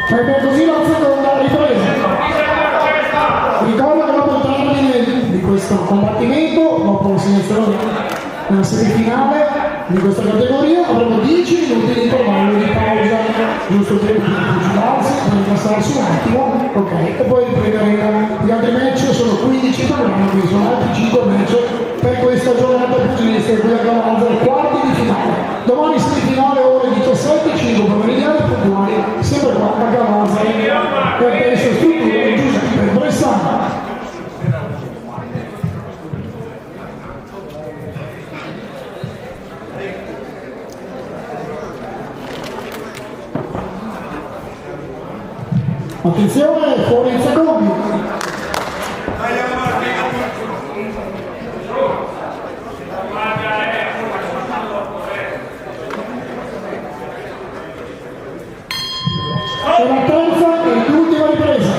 Perché così la seconda ripresa. Ricordo che dopo il termine di questo combattimento, dopo la selezione nella semifinale di questa categoria, avremo 10 minuti di intervallo di pausa, giusto tempo di vigilarsi, per rilassarsi un attimo, ok, e poi riprenderemo. Gli altri match sono 15 programmi, quindi sono altri 5 match per questa giornata pugilistica qui a Gavanza, quarti di finale. Domani semifinale ore 17:05 pomeridiane puntuali, sempre qua a Gavanza, per questa struttura Giuseppe Bressani. Attenzione, fuori i secondi. E la terza e l'ultima ripresa.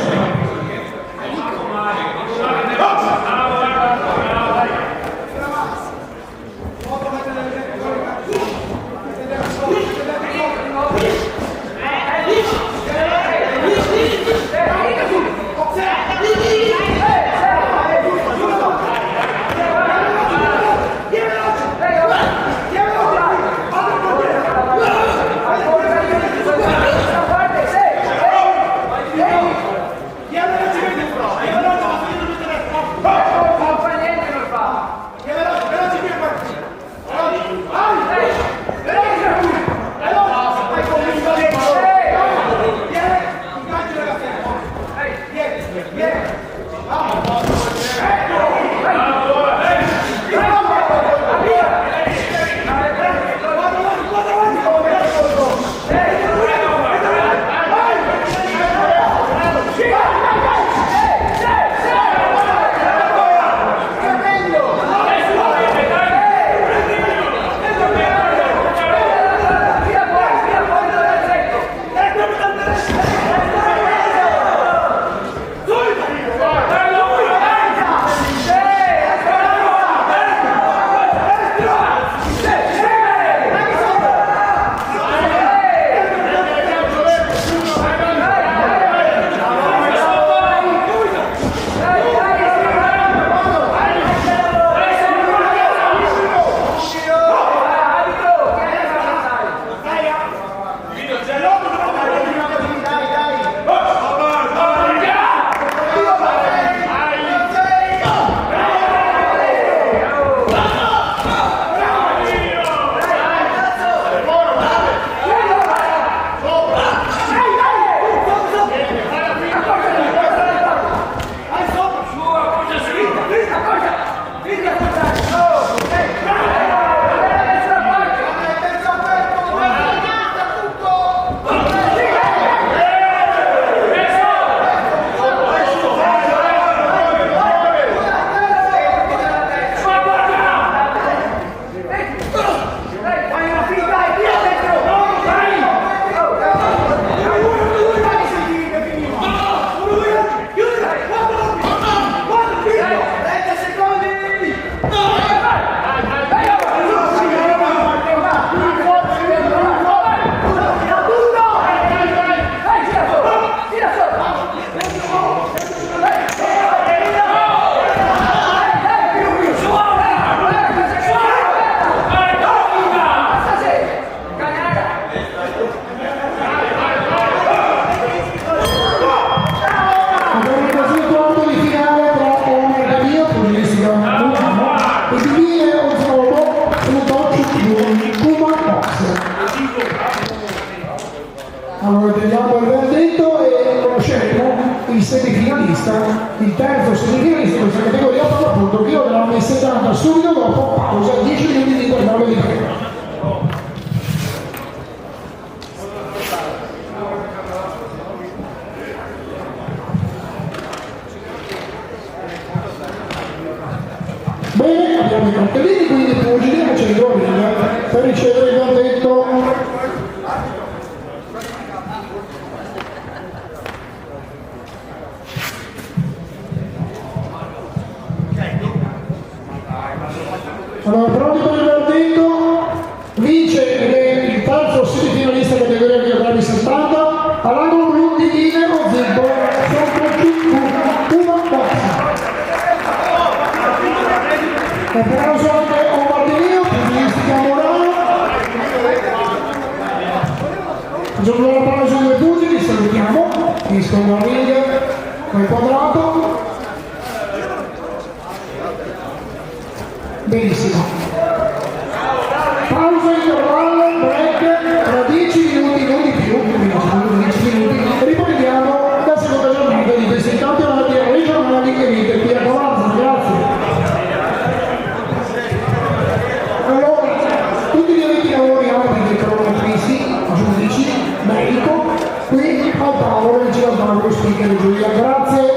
semifinalista, il terzo semifinalista di questa categoria, per l'appunto chilogrammi 70, subito dopo pausa 10 minuti di intervallo di prima. Bene, abbiamo i cartellini, quindi pugili a centro ring per ricevere il verdetto. Allora, pronti per il verdetto? Vince ed è il terzo semifinalista categoria chilogrammi 70, all'angolo blu di Dine Ozibbo, una bossa. Applauso anche a un Martinino, pugilistica Morano. Facciamo un applauso ai due pugili, salutiamo, finiscono la ring nel quadrato. Benissimo. Pausa intervallo, break, tra 10 minuti, non di più, 10 minuti, e riprendiamo la seconda giornata di questi campionati regionali che vite qui a Corazza. Grazie. Allora, tutti gli eventi lavori arbitri, cronometristi, giudici, medico, qui al tavolo vicino al tavolo speaker Giulia. Grazie.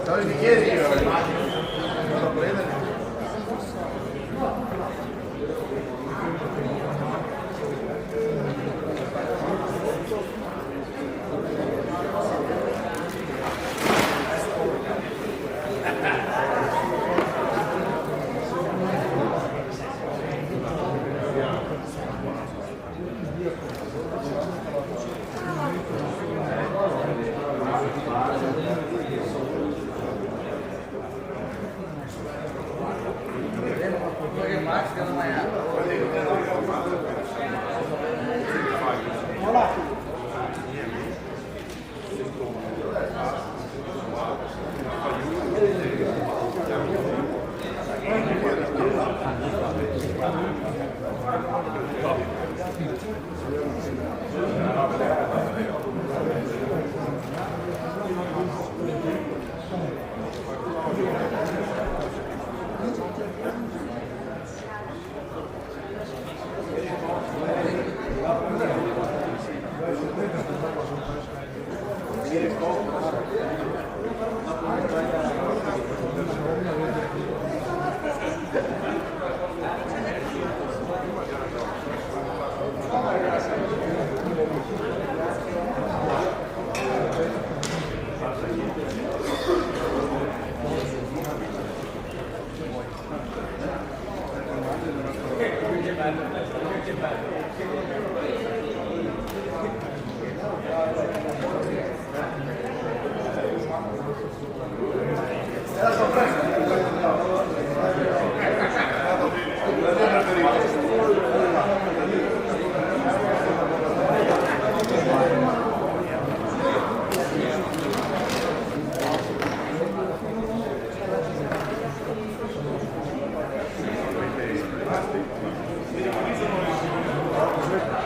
Stavo i bicchieri io, immagino. Vado a prendere. Grazie.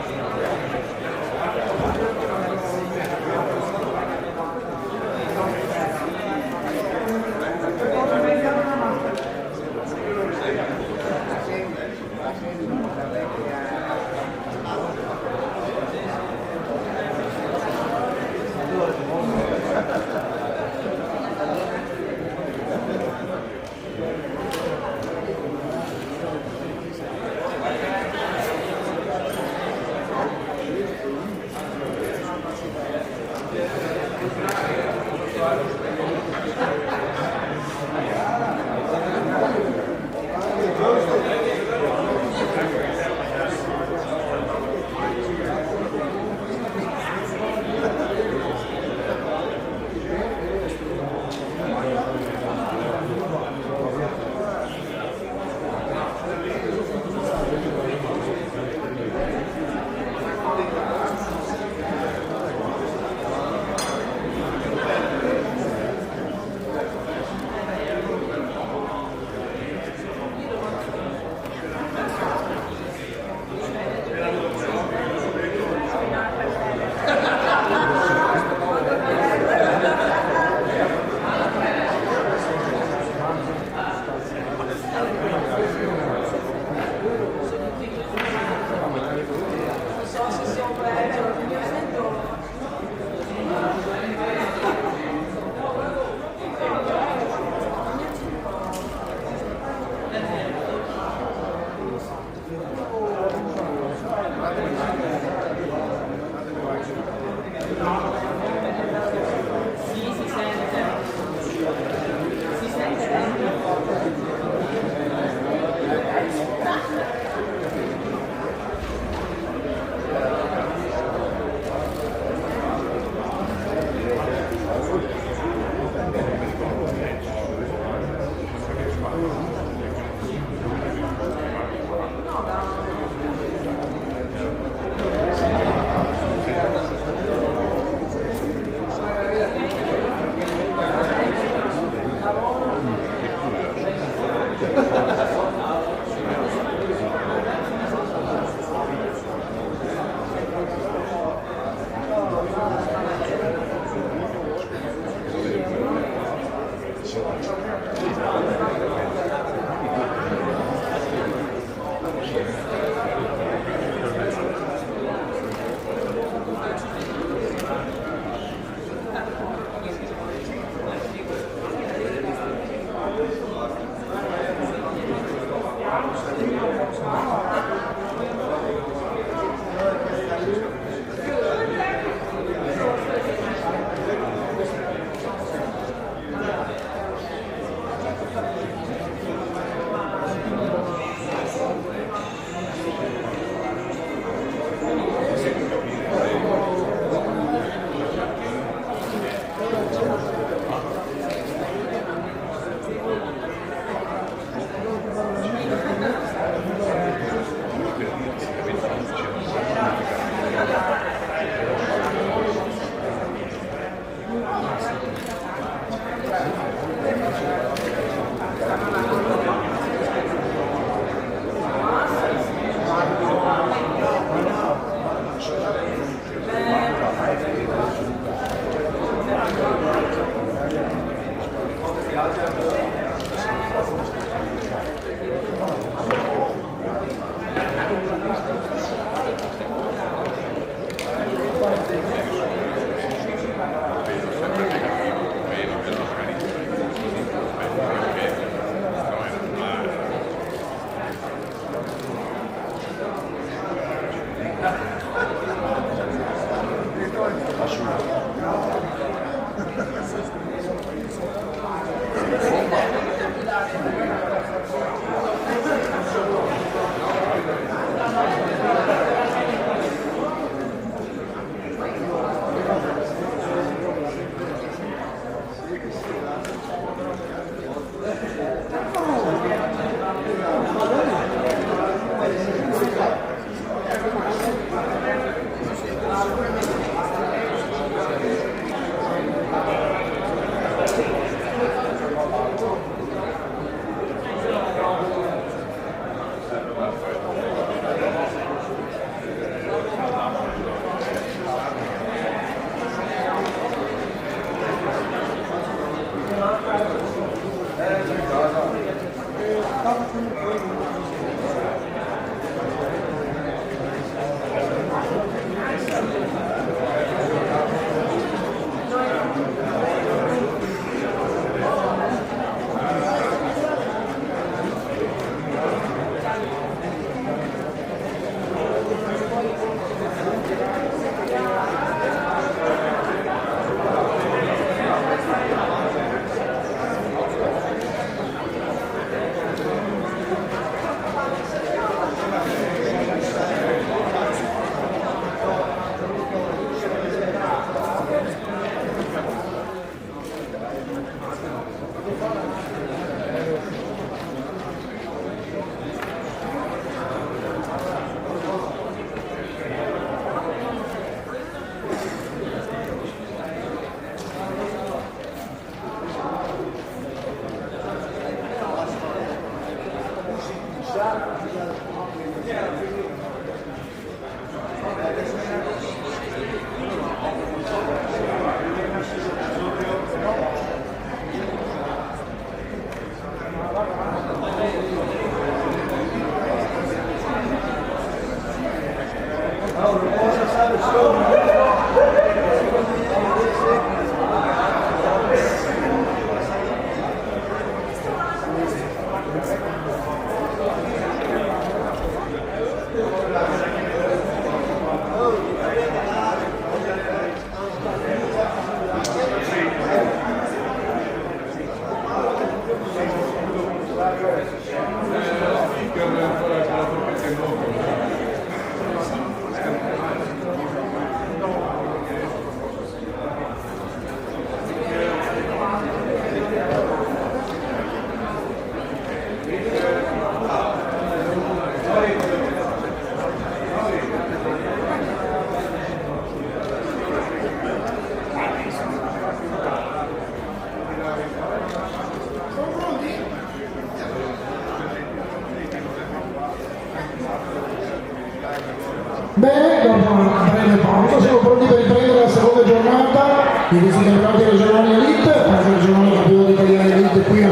Bene, dopo una breve pausa siamo pronti per riprendere la seconda giornata di questi campionati regionali Elite, fase regionale campionato italiano Elite qui a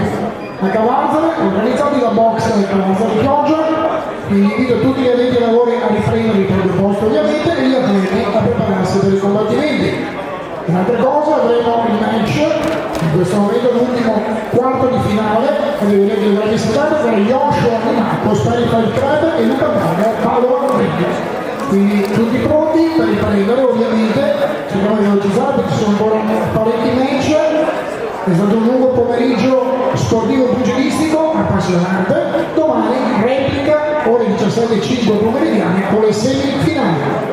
Cavanzale, organizzati da Box Cavanzale Chioggia. Quindi invito tutti gli addetti ai lavori a riprendere il proprio posto ovviamente e gli atleti a prepararsi per i combattimenti. Un'altra cosa, avremo il match, in questo momento l'ultimo quarto di finale, come vedete il grande stato tra Yoshua Minato, Stari Fight Club e Luca Braga, Paolo Rodriguez. Quindi tutti pronti per riprendere ovviamente, siccome non ci sarà perché ci sono ancora parecchi match, è stato un lungo pomeriggio sportivo pugilistico, appassionante, domani replica ore 17:05 pomeridiane con le semifinali.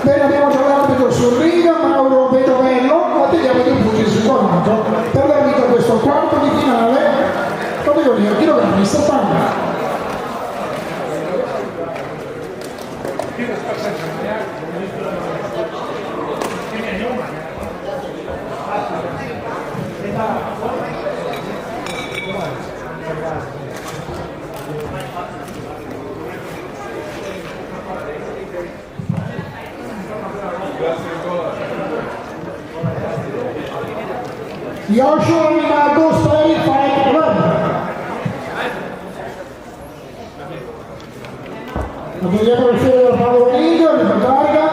Bene, abbiamo già l'arbitro sul ring, Mauro Vedovello, attendiamo di un pugile sul 40 per dar vita a questo quarto di finale, categoria chilogrammi 70. Yoshua Minato, Stari Fight Club. Attendiamo il filo della Paolo Ring, Luca Targa.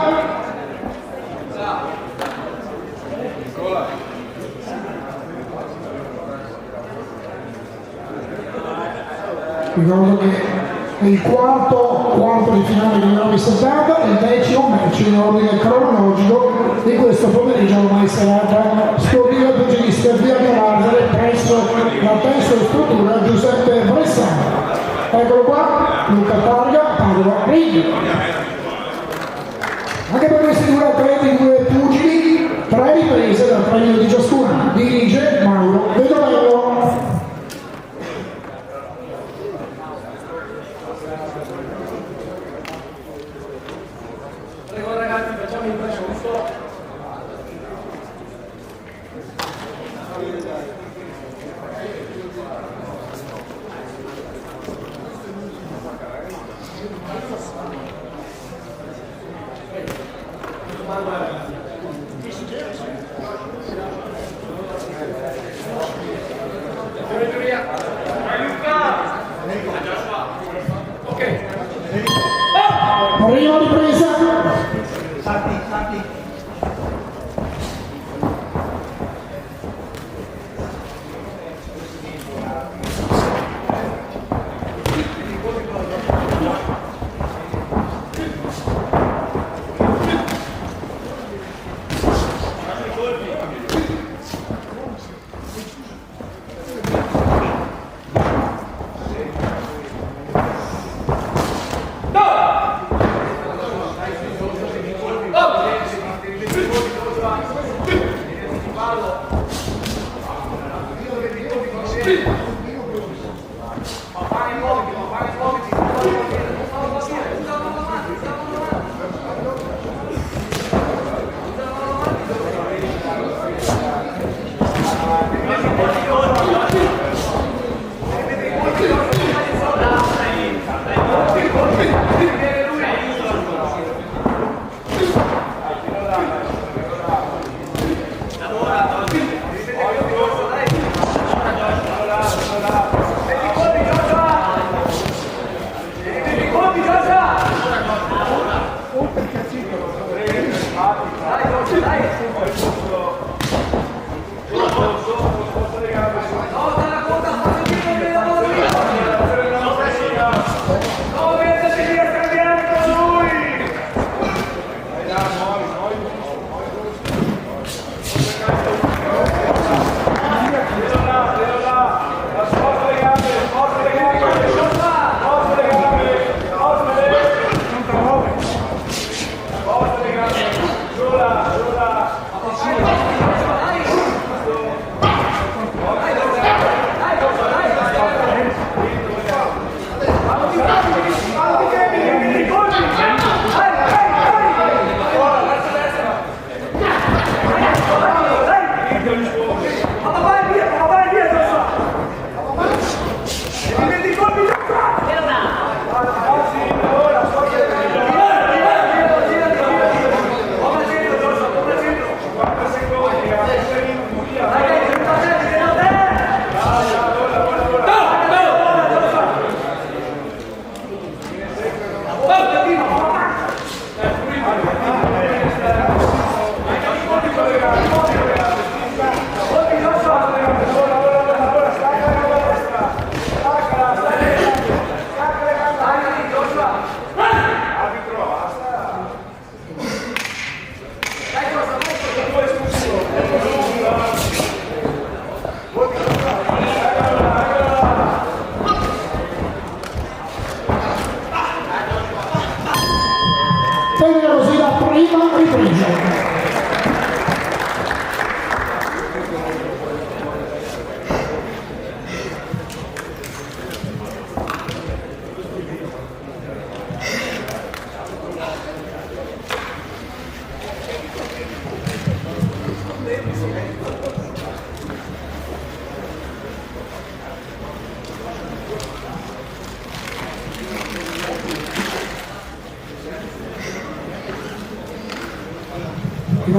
Ricordo che è il quarto di finale di 970, il 10º match in ordine cronologico di questo pomeriggio ormai serata sportiva pugilistica via Cavanzale presso la testa struttura Giuseppe Bressani. Eccolo qua, Luca Targa, Paolo Ring. Anche per questi due atleti, due pugili, 3 riprese dal premio di ciascuna. Dirige Mauro Vedovello. Prima ripresa.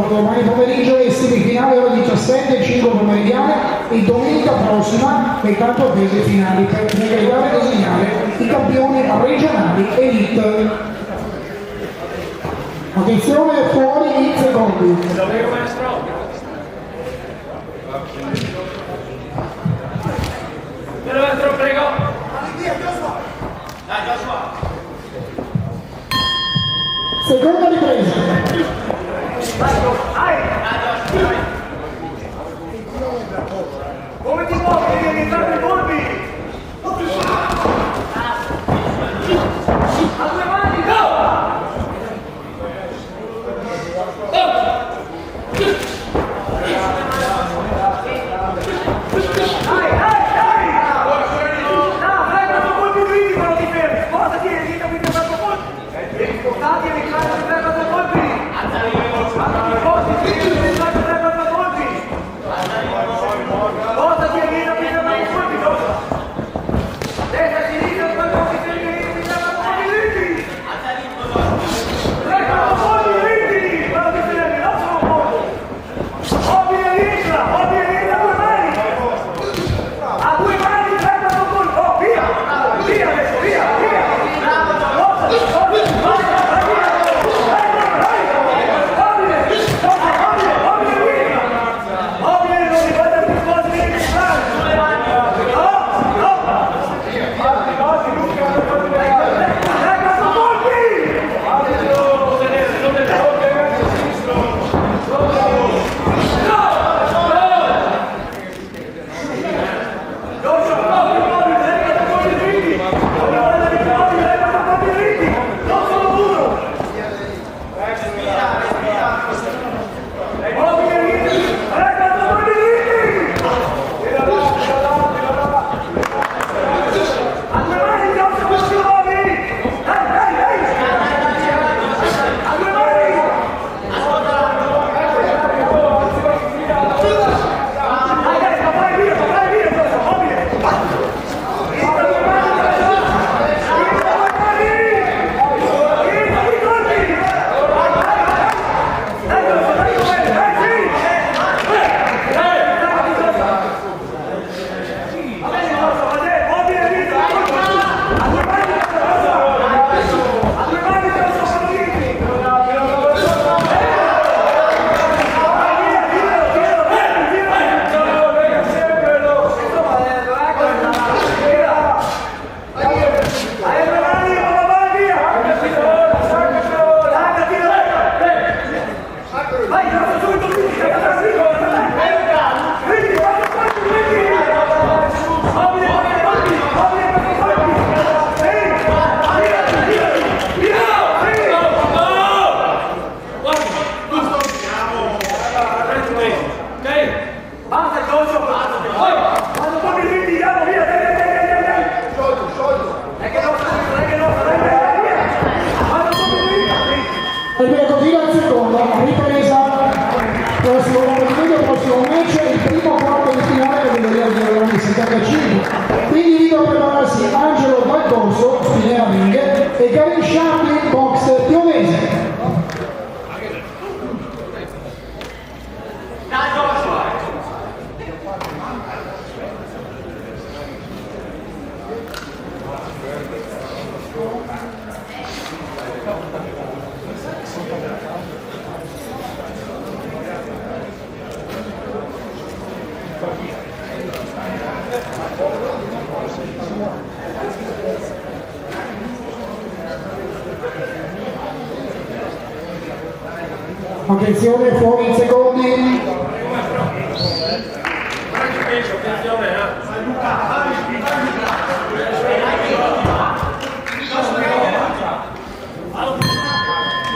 Domani pomeriggio è semifinale ore 17, 5 pomeridiane e domenica prossima le quattro prese finali per regalare e disegnare i campioni regionali elite. Attenzione, fuori i secondi. Prego. Seconda ripresa. Come ti muovi? Devi entrare i colpi! A due mani, go! Dai! No, fai questo colpo quindi quando ti fermi! Spostati e dita quindi questo colpo! Devi spostarti e entrare per questo colpi! Alzati, la ripresa, prossimo match, il primo quarto di finale categoria di grammi 75. Quindi invito a prepararsi Angelo Dal Corso, Spinea Ring, e Karim Sciampi, box Pionese. Attenzione, fuori in secondi.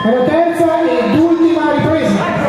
Per la terza ed ultima ripresa.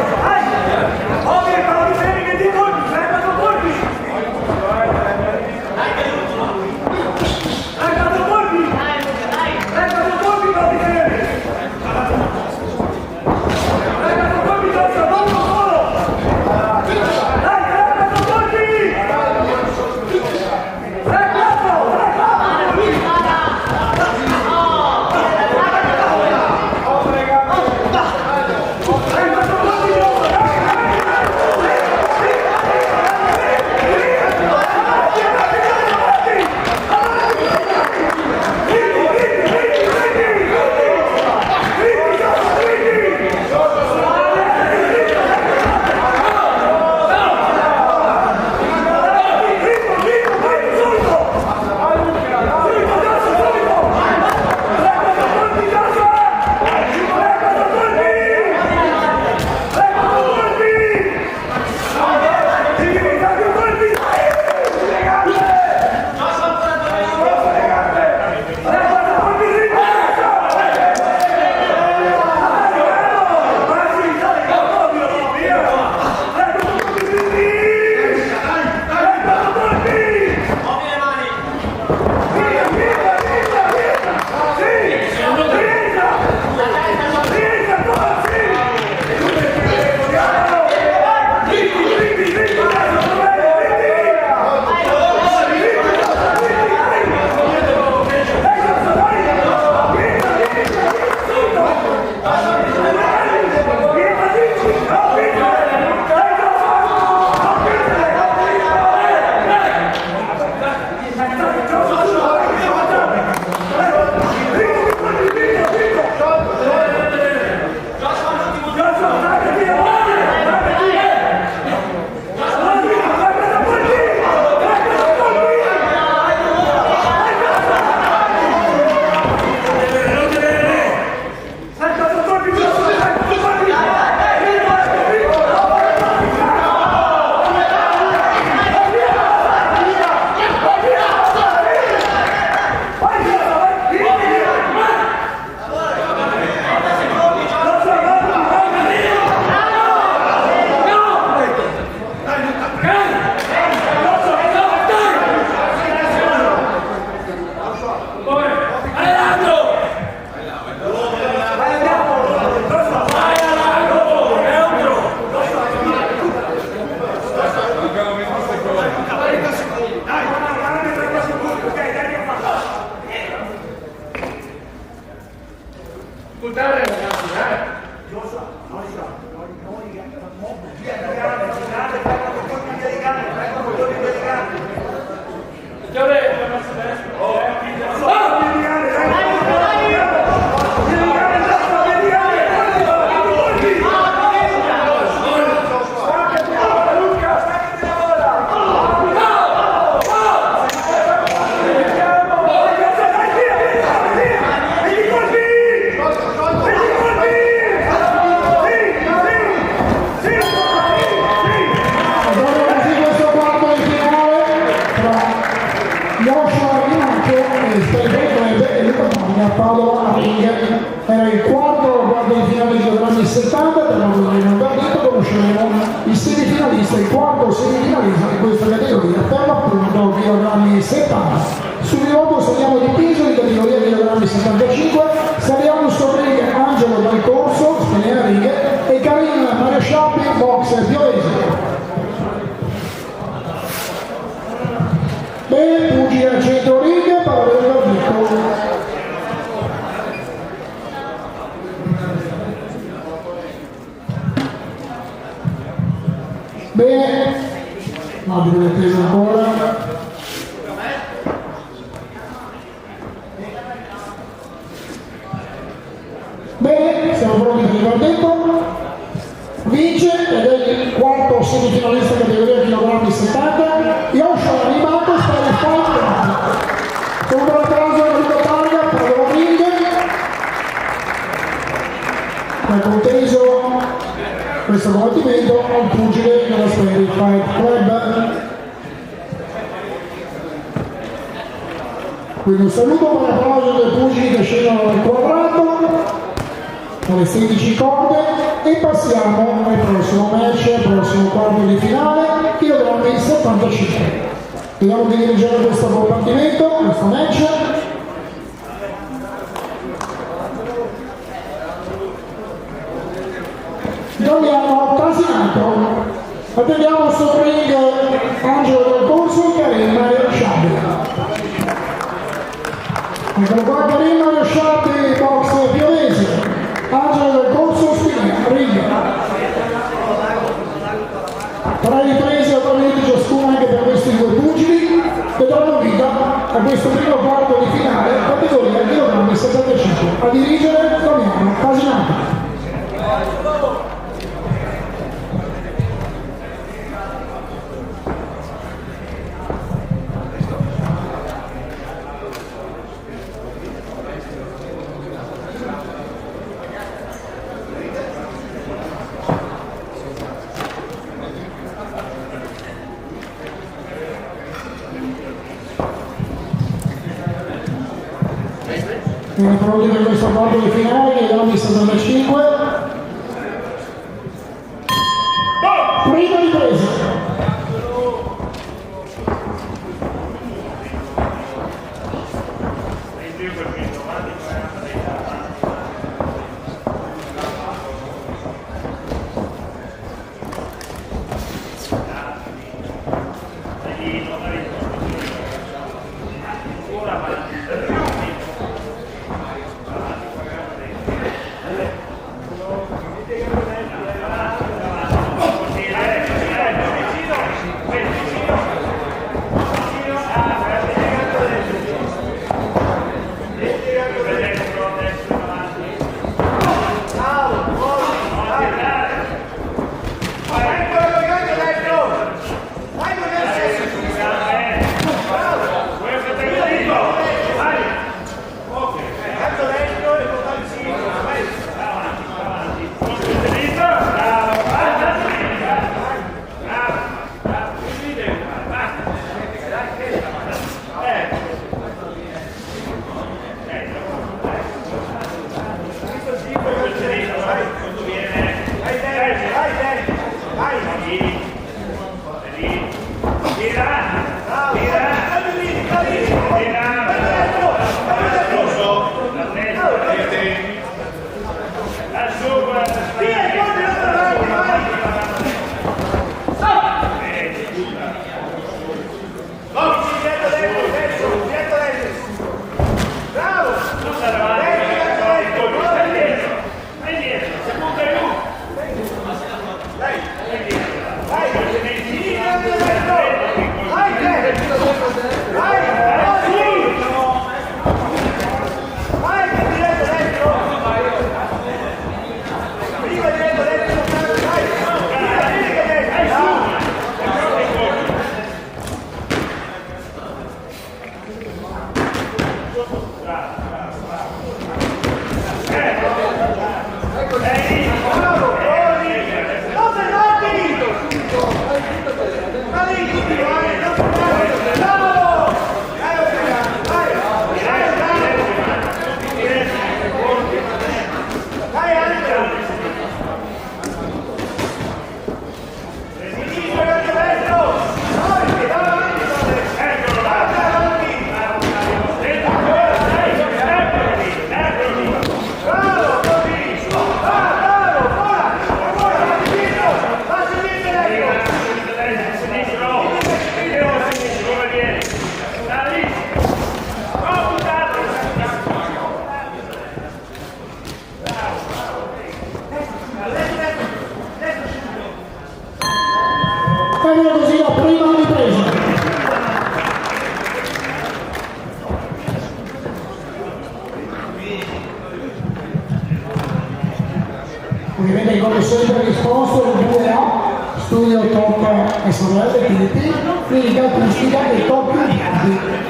Era il quarto di finale di grammi 70, per non aver detto conosceremo il semifinalista, il quarto semifinalista di questa categoria, per l'appunto chilogrammi 70. Sul nuovo saliamo di peso di categoria chilogrammi 75, saliamo sul ring Angelo Dal Corso, Spinea Ring e Bene, l'arbitro è preso ancora. Bene, siamo pronti per il verdetto. Vince ed è il quarto semifinalista categoria chilogrammi 70, Joshua Rimato, Spire Fight. Con un applauso a Luca Targa per la ring. Ha conteso questo combattimento al pugile della Spire Fight Club. Quindi un saluto per l'applauso dei pugili che scendono dal quadrato con le 16 corde e passiamo al prossimo match, al prossimo quarto di finale, chilogrammi 75. Vediamo di dirigere questo combattimento, questo match. Damiano Casinato, attendiamo sul ring Angelo Del Corso e Karim Sciabbi. Eccolo qua Karim Sciabbi, box Piovese. Angelo Del Corso, Spina, ring. 3 riprese a 3 minuti ciascuna anche per questi due pugili che danno vita a questo primo quarto di finale categoria chilogrammi 75. A dirigere Damiano Casinato. Siamo pronti per questo quarto di finale, chilogrammi 75. Prima ripresa. Ovviamente ricordo sempre risposto il 2A, studio top SRL, TDP, quindi calcolistica e top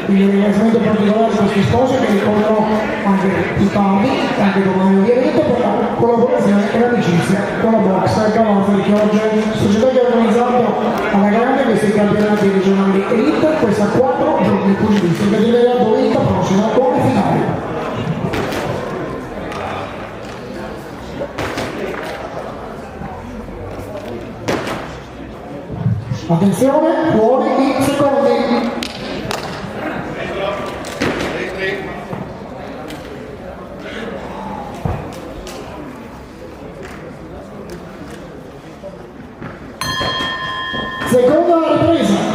quindi un ringraziamento particolare a questi sposi che ricordano anche i pali, anche come ovviamente per la collaborazione e l'amicizia con la box Galazza di Chioggia, società che ha organizzato alla grande questi campionati regionali elite, questa 4 giorni pugilistica che diventa domenica prossima come finale. Attenzione, fuori i secondi. Seconda ripresa.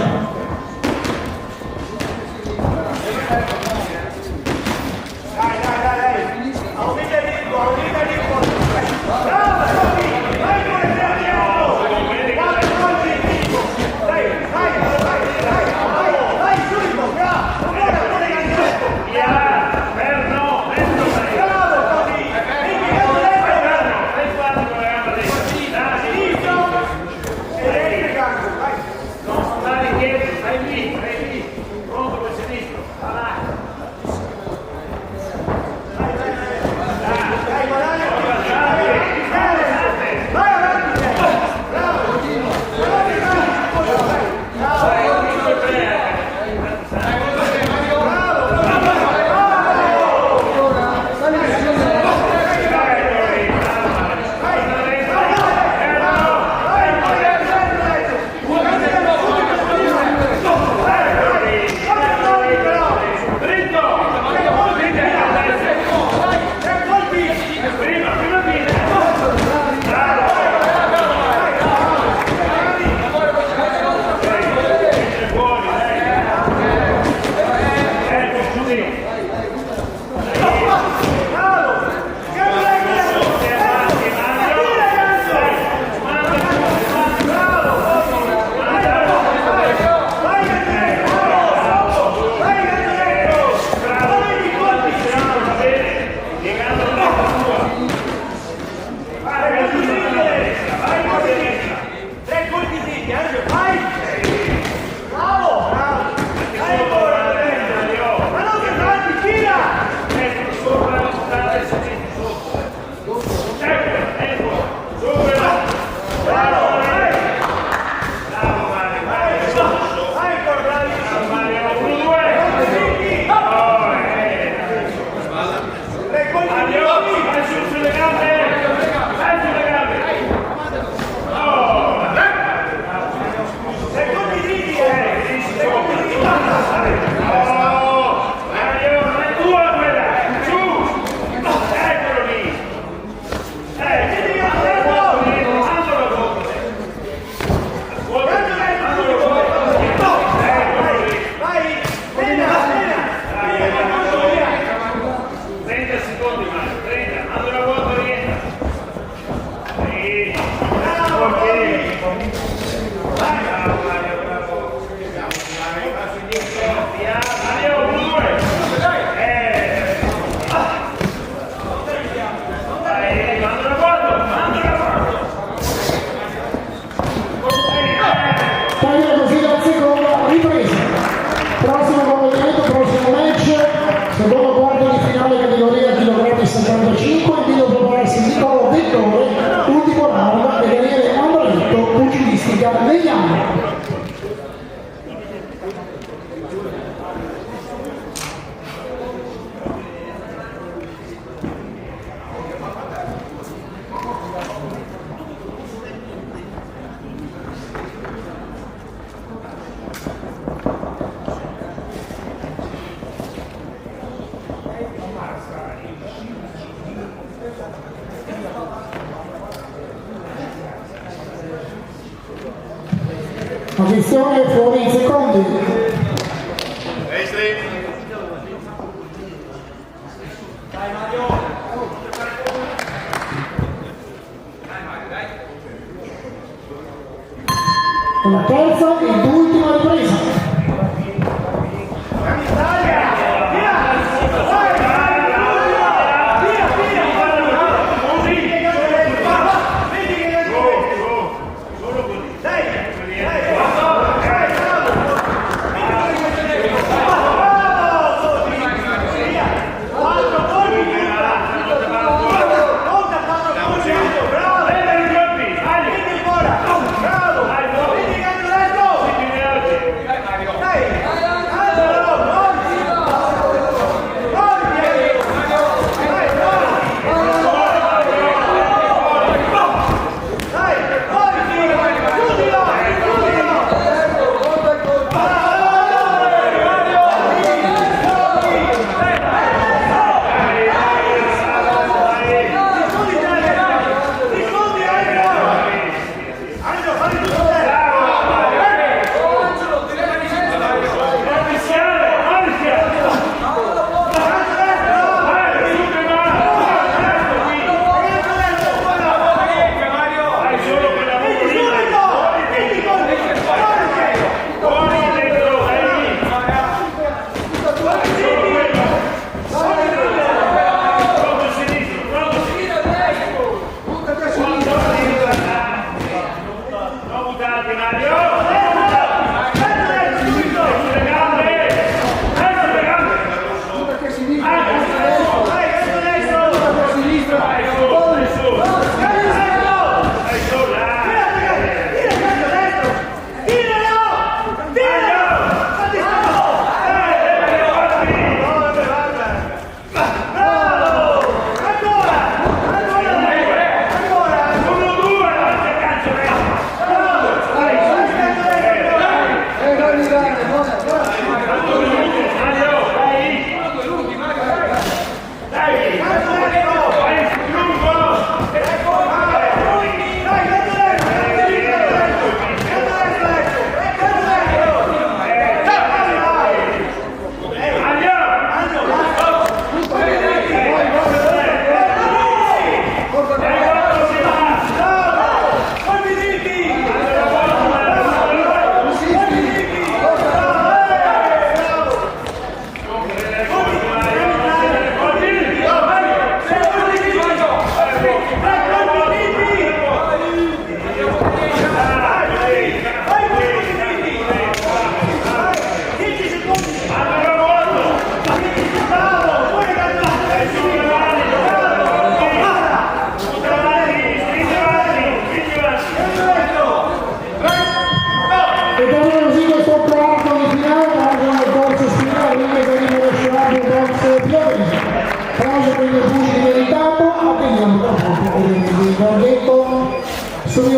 Attenzione, fuori i secondi. Destri. Dai Mario. La terza ed ultima ripresa.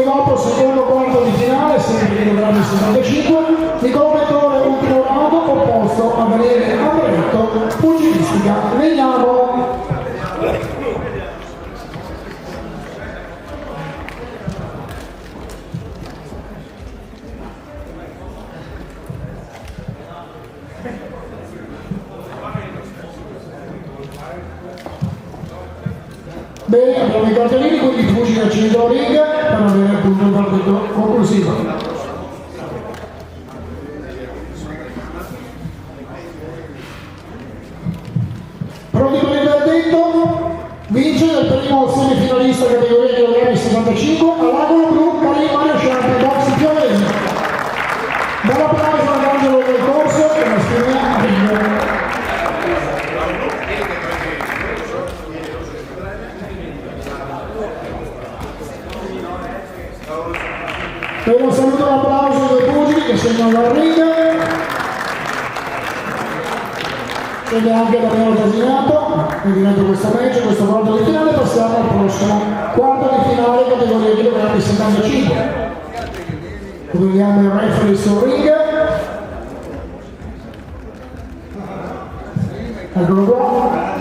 dopo, secondo quarto di finale, sempre kg 75, Nicola Vettore, ultimo round, opposto a Daniele Andretto, pugilistica Legnano. Bene, abbiamo i cartellini, quindi pugili al centro ring per avere appunto il partito conclusivo. Pronti per il verdetto? Vince il primo semifinalista categoria kg 75 all'angolo blu Karim Mario Sciarpi, box Pioveni. Buon applauso all'angelo del corso e la scrivia a ring. Per un saluto e un applauso ai due pugili che segnano dal ring. Ed anche Daniele Tasinato, è diretto questo match, questo quarto di finale. Passiamo al prossimo quarto di finale categoria kg 75. Vediamo il referee sul ring. Eccolo qua.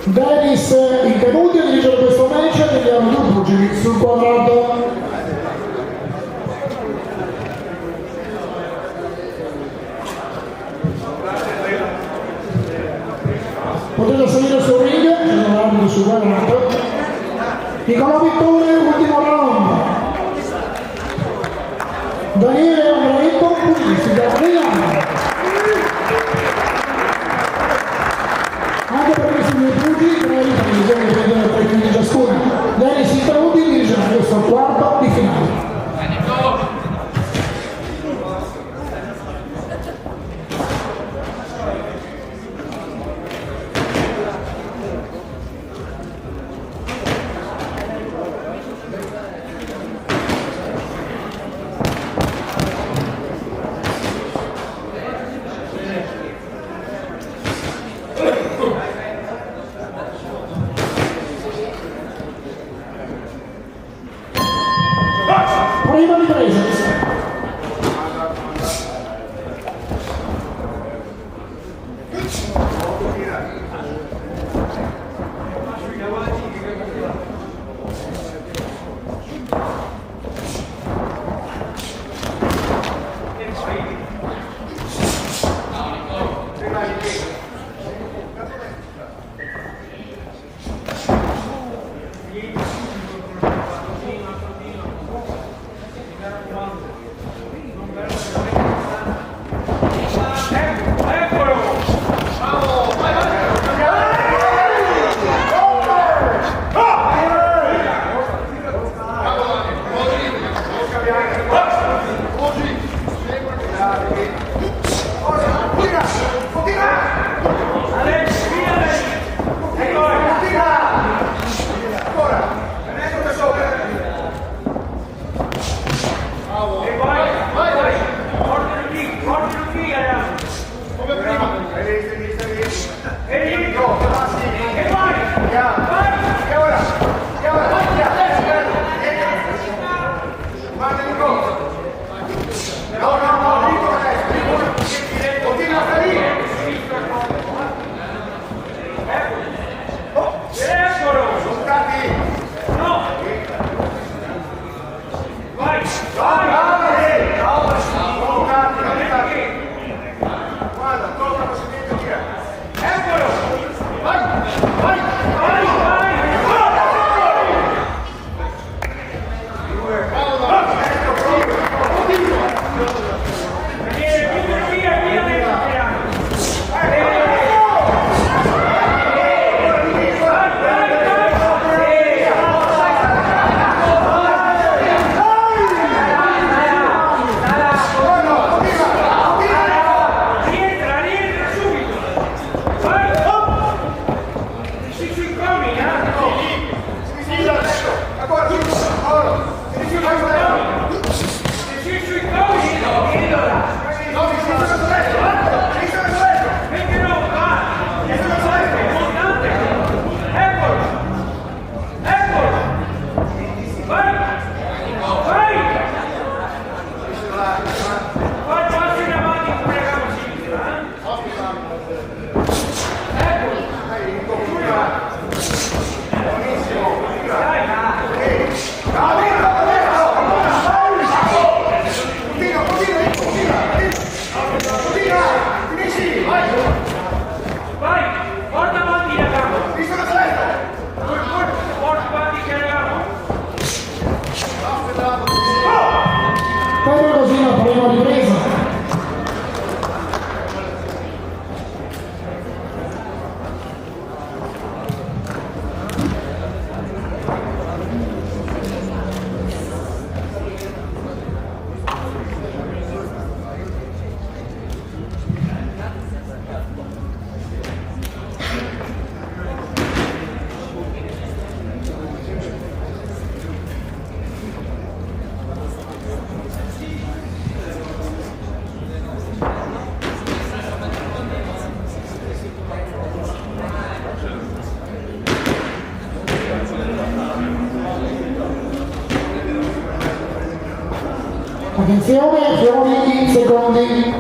Dennis Intenuti a dirigere questo match, vediamo due pugili sul quadrato. Potete salire sul ring, c'è un arbitro sul quadrato. Nicola Vettore, ultimo round. Daniele Andretto, pugilistica Legnano. Anche per questi due pugili, tre riprese che prendono 3 minuti ciascuna. Dennis Intenuti dirige questo quarto di finale. Prima ripresa. Attenzione, fuori i secondi.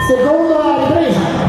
Secondo la ripresa.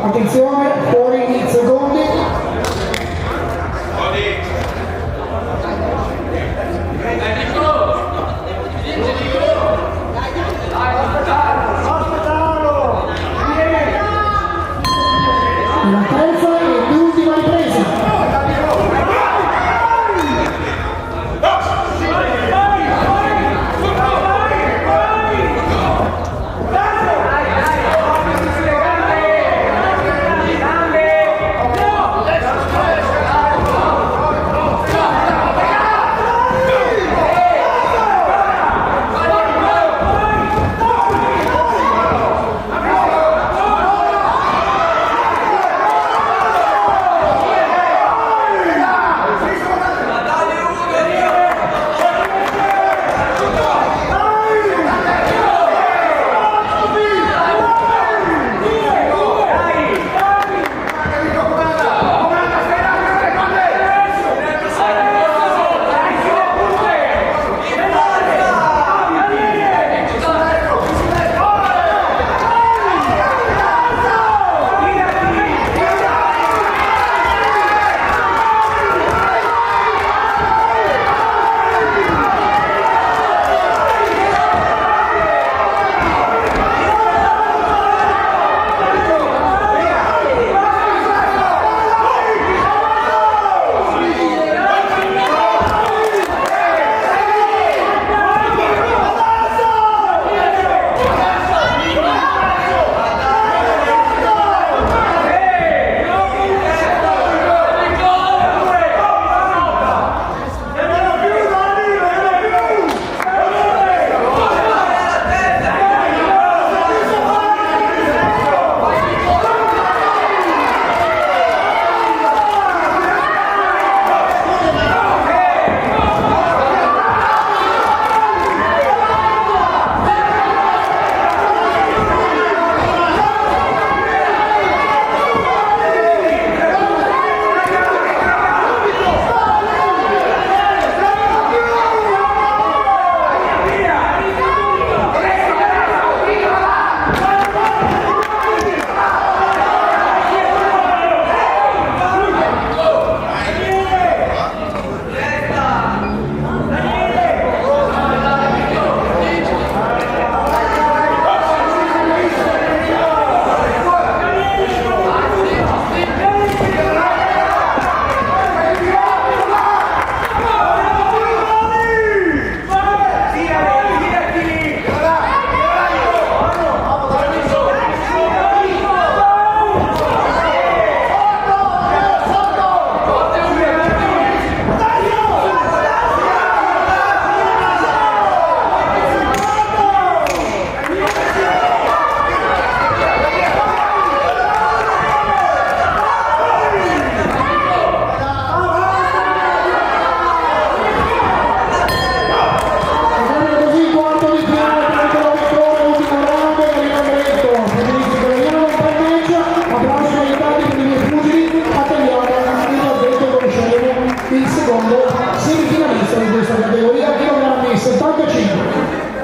Attenzione, fuori i secondi. La terza e l'ultima ripresa. Gambe!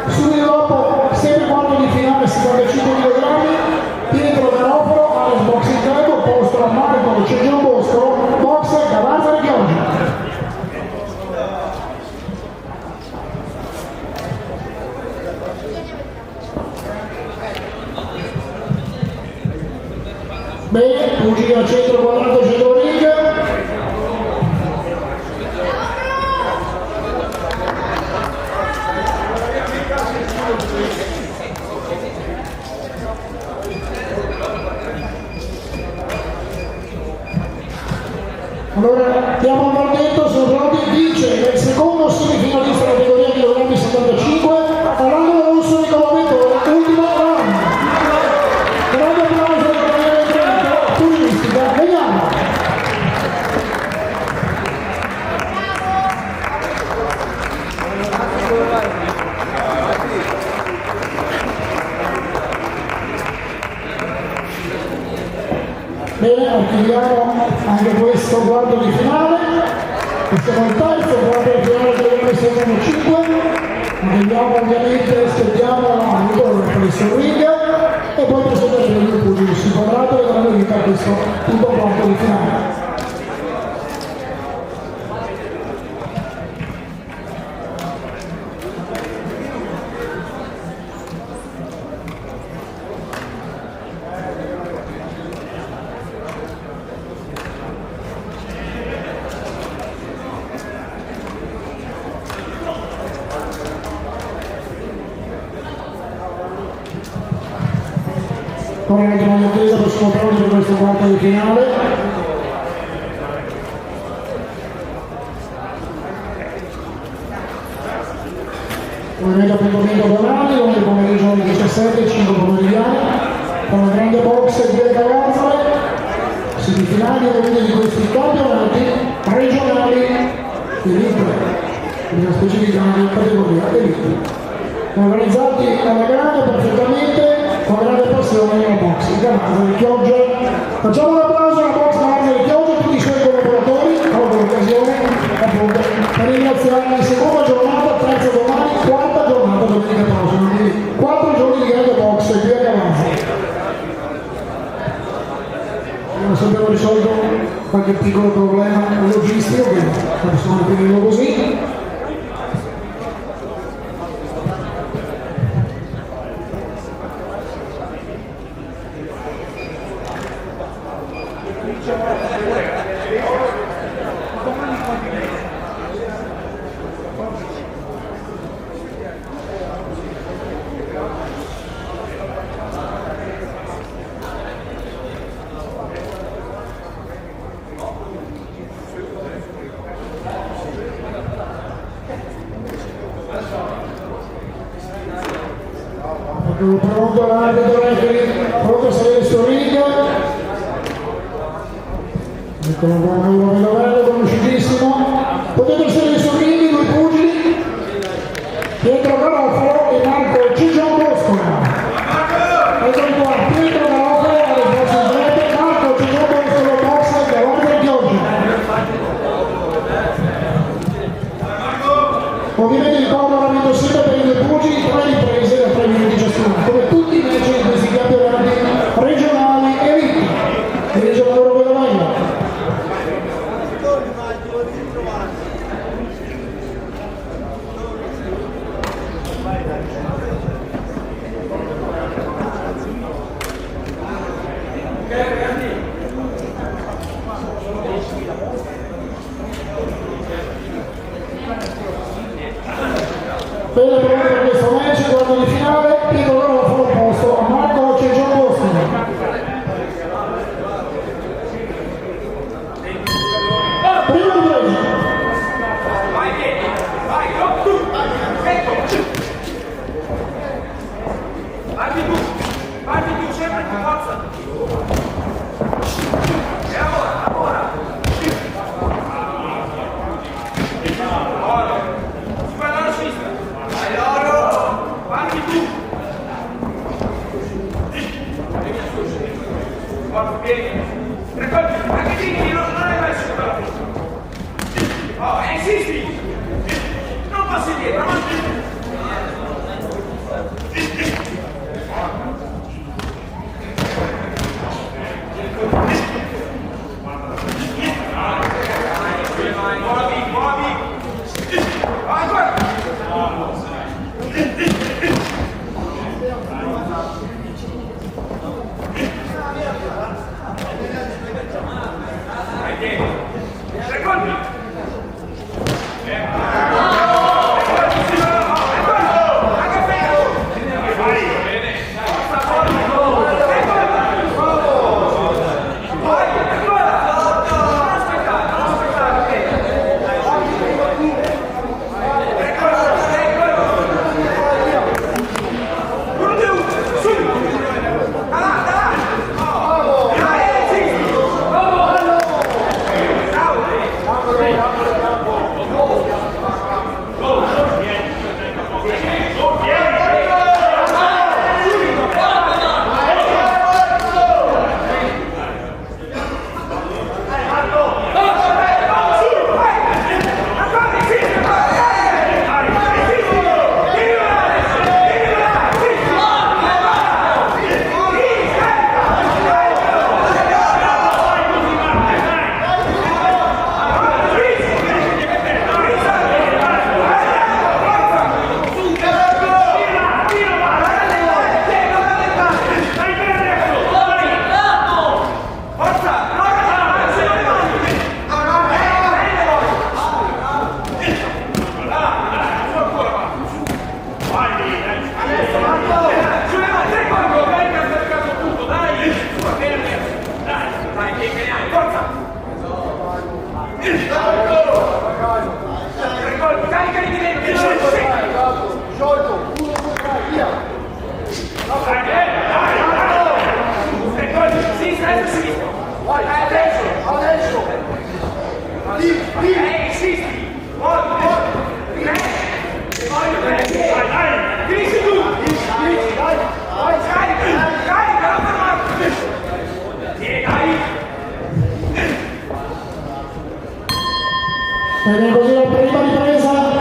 Subito dopo, sempre quarto di finale 75 kg, Pietro Garofalo, Alex Boxing Club, opposto a Marco Cegion Bosco, box Cavazza di Chioggia. Bene, pugili al centro quadrato, centro ring. Allora, diamo un verdetto, sono pronti, vince il secondo semifinalista della categoria chilogrammi 75, all'angolo rosso Nicolò Vettore, ultimo round. Grande applauso alla categoria di Trento, pugilistica, vediamo. Bene, attiviamo anche questo quarto di finale. Siamo al terzo quarto di finale del 65. Vediamo ovviamente, aspettiamo l'angolo per il ring e poi presenteremo il pugili sul quadrato e dando vita a questo punto quarto di finale. Con una grande attesa possiamo pronti per questo quarto di finale. Movimento appuntamento domani, ogni pomeriggio alle 17, 5 pomeridiani, con una grande box di Cavazza, semifinali di questi campionati regionali elite, bisogna specificare in categoria elite. Organizzati alla grande perfettamente, con grande passione nella box di Cavazza di Chioggia. Facciamo un applauso alla box Cavazza di Chioggia e tutti i suoi collaboratori, colgo l'occasione appunto per ringraziarli in seconda giornata, terza domani, quarta giornata domenica prossima, quindi 4 giorni di grande box qui a Cavazza. Non sappiamo risolto qualche piccolo problema logistico che possiamo definirlo così. Pronto l'arbitro, pronto a salire sul ring. Eccolo qua, uno Velovello, conosciutissimo. Potete salire sul ring i due pugili, Pietro Garofalo e Marco Cegion Bosco. Eccolo qua, Pietro Garofalo alle forze inglese, Marco Cegion Bosco, box davanti a Chioggia. Ovviamente ricordo l'arbitro sempre per i due pugili, 3 riprese da 3 minuti ciascuno, come tutti invece in questi campionati regionali elite. Dirige il lavoro Velovello. Bene, per questo match, quarto di finale, Pietro Garofalo opposto a Marco Cegion Bosco. Prima di presa. Vai, vai, tu, vai tu, sempre con forza. E ora. Spalla alla sinistra. Vai tu. Guarda bene. Raccolgi, anche lì, non hai mai superato. Oh, insisti. Non passi dietro, avanti. Bene, così la prima ripresa.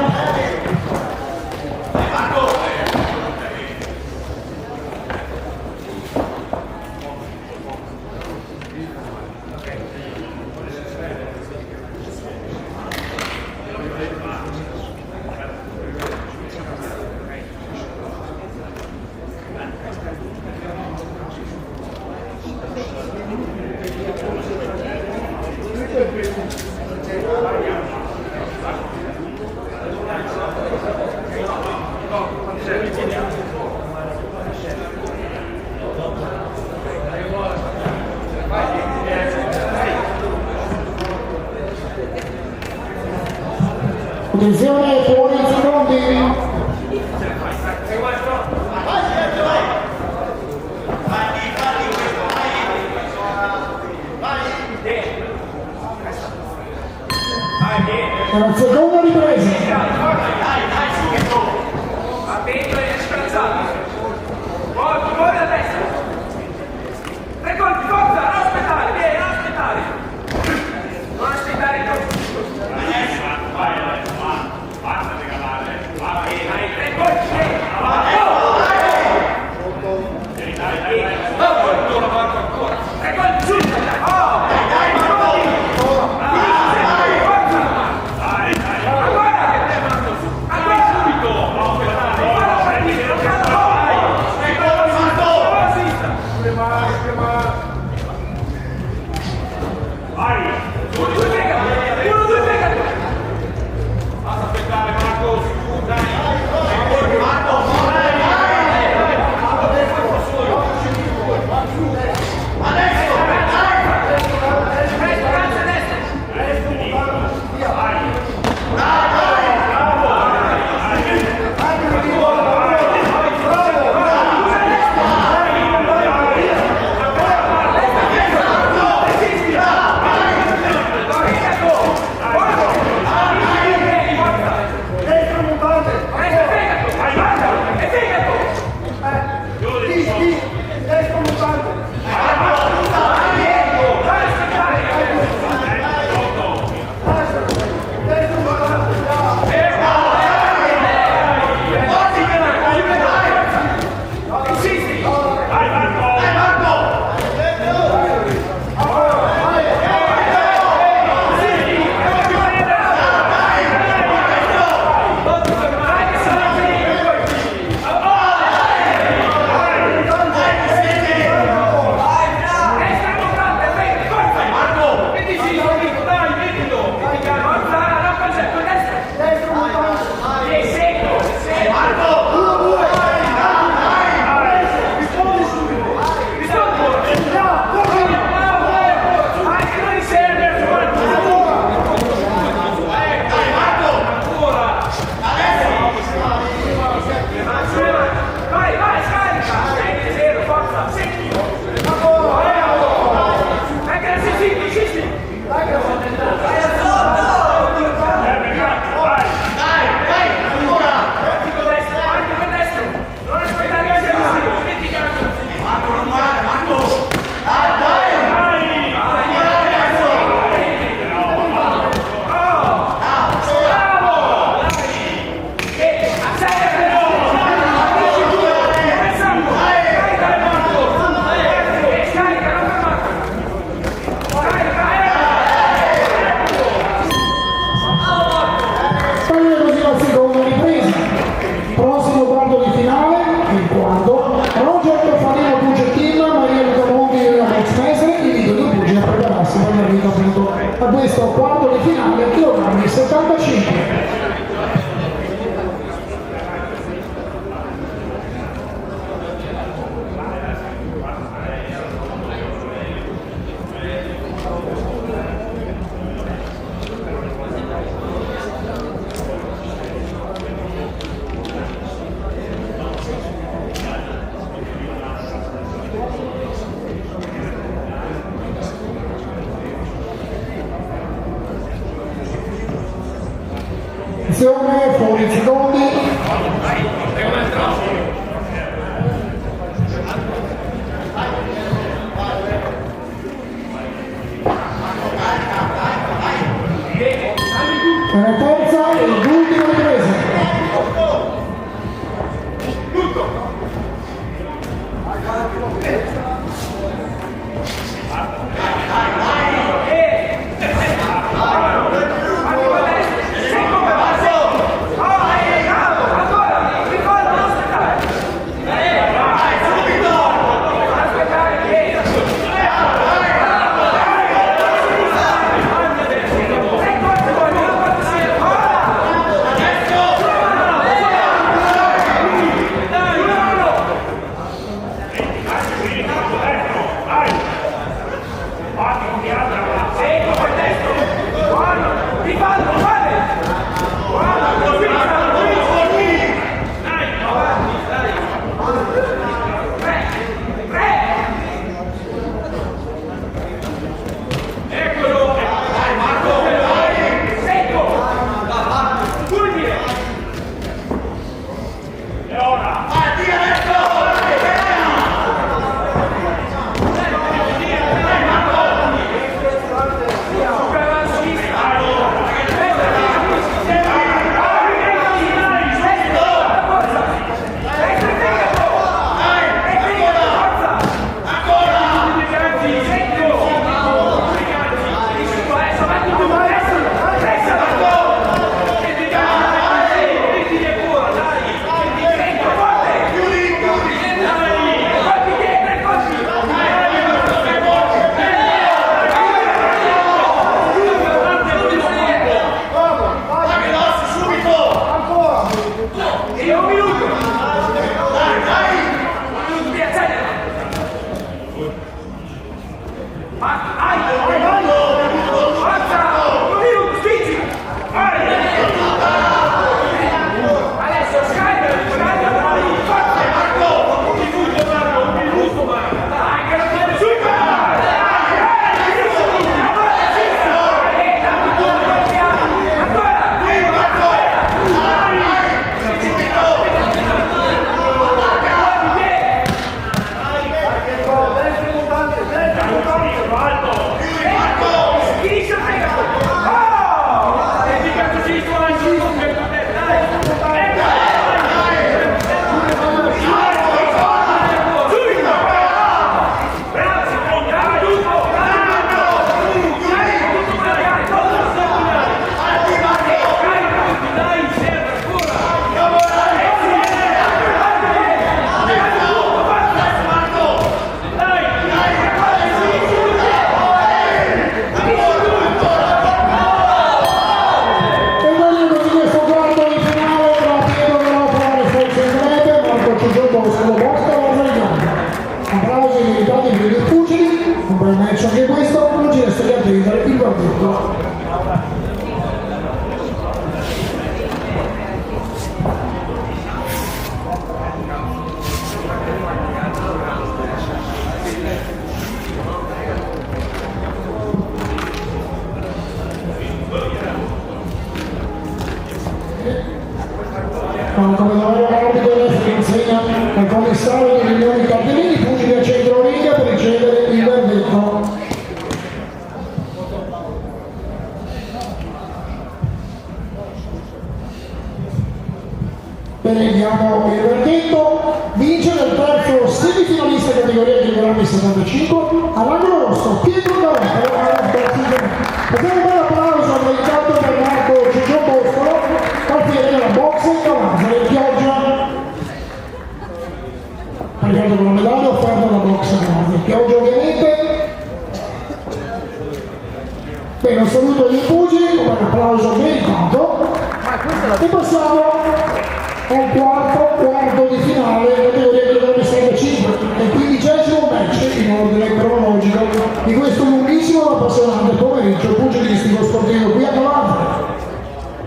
Attenzione, fuori i secondi. La seconda ripresa. Attento e scansati. Fuori a destra. 3 colpi, forza, non aspettare, vieni, non aspettare. Non aspettare troppo. Basta regalare. Vai, 3 colpi, vieni. Ancora. 3 colpi, giù. Dai, Applausi meritati per i pugili, un bel match anche questo, non ci resta che attendere il verdetto. Come l'orario arbitro che insegna al commissario di riunioni cartellini, pugili a centro riga per ricevere il verdetto. Bene, diamo il verdetto. Vince nel terzo semifinalista categoria chilogrammi 75 all'angolo rosso Pietro Carotta. Facciamo un bel applauso al dedicato per Marco Ciccio Boscolo, quartiere della box in Calanza e Chioggia. Arrivato con la medaglia offerta dalla box in Calanza. Chioggia ovviamente. Bene, un saluto agli pugili, un applauso meritato. E passiamo al quarto di finale categoria chilogrammi 65 e il 15° match in ordine cronologico di questo lunghissimo e appassionante pomeriggio pugilistico sportivo qui a Calanza.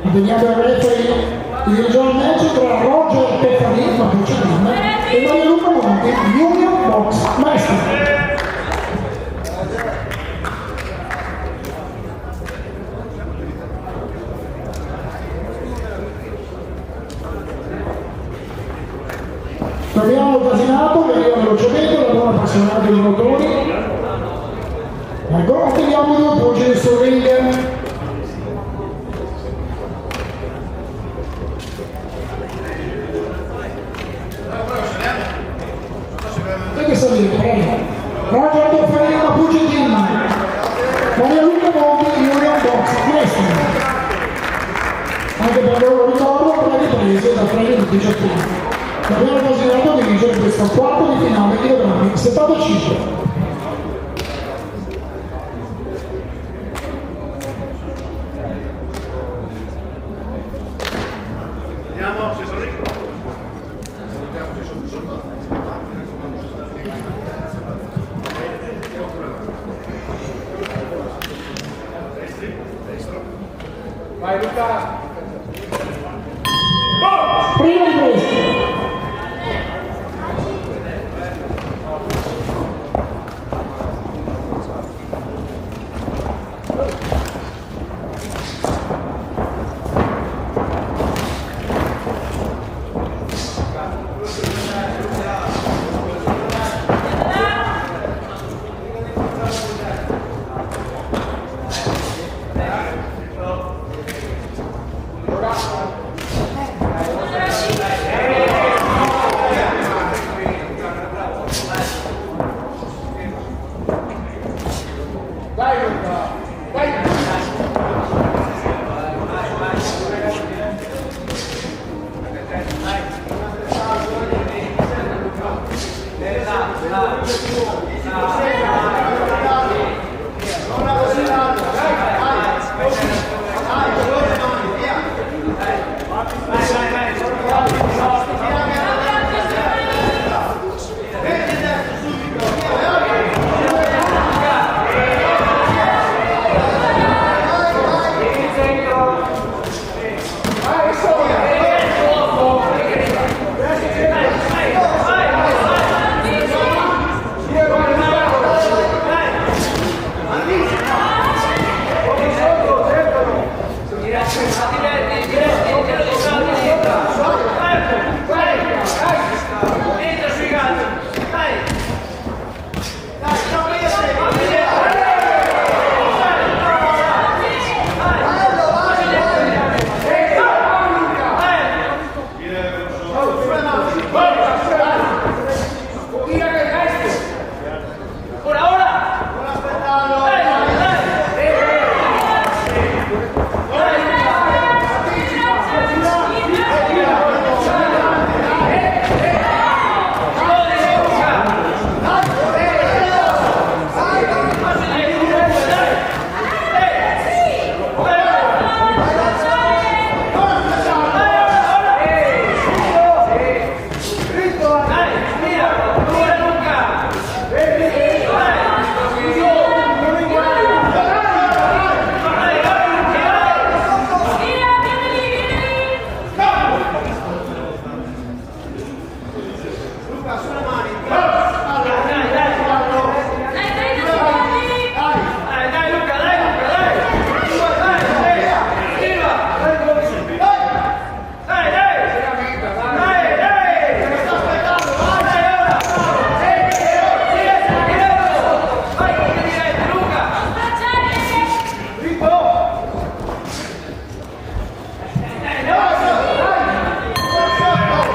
Vediamo il referee di dirigere il match tra Roger Peffarin, ma Poccetin, e Maria Luca Monti, Union Box Master. Torniamo al casinato, che arriva velocemente, la buona appassionata di motori. Ecco, attendiamo i due pugili sul ring. Che salire, prego. Roger Peffarin, Puggetin, Maria Luca Monti, Union Box Wrestling. Anche per loro ricordo, per le riprese da 3 minuti ciascuno. Abbiamo considerato di vincere questo quarto di finale chilogrammi 75. Andiamo, si sono ricco. Vai Luca! Prima di questo.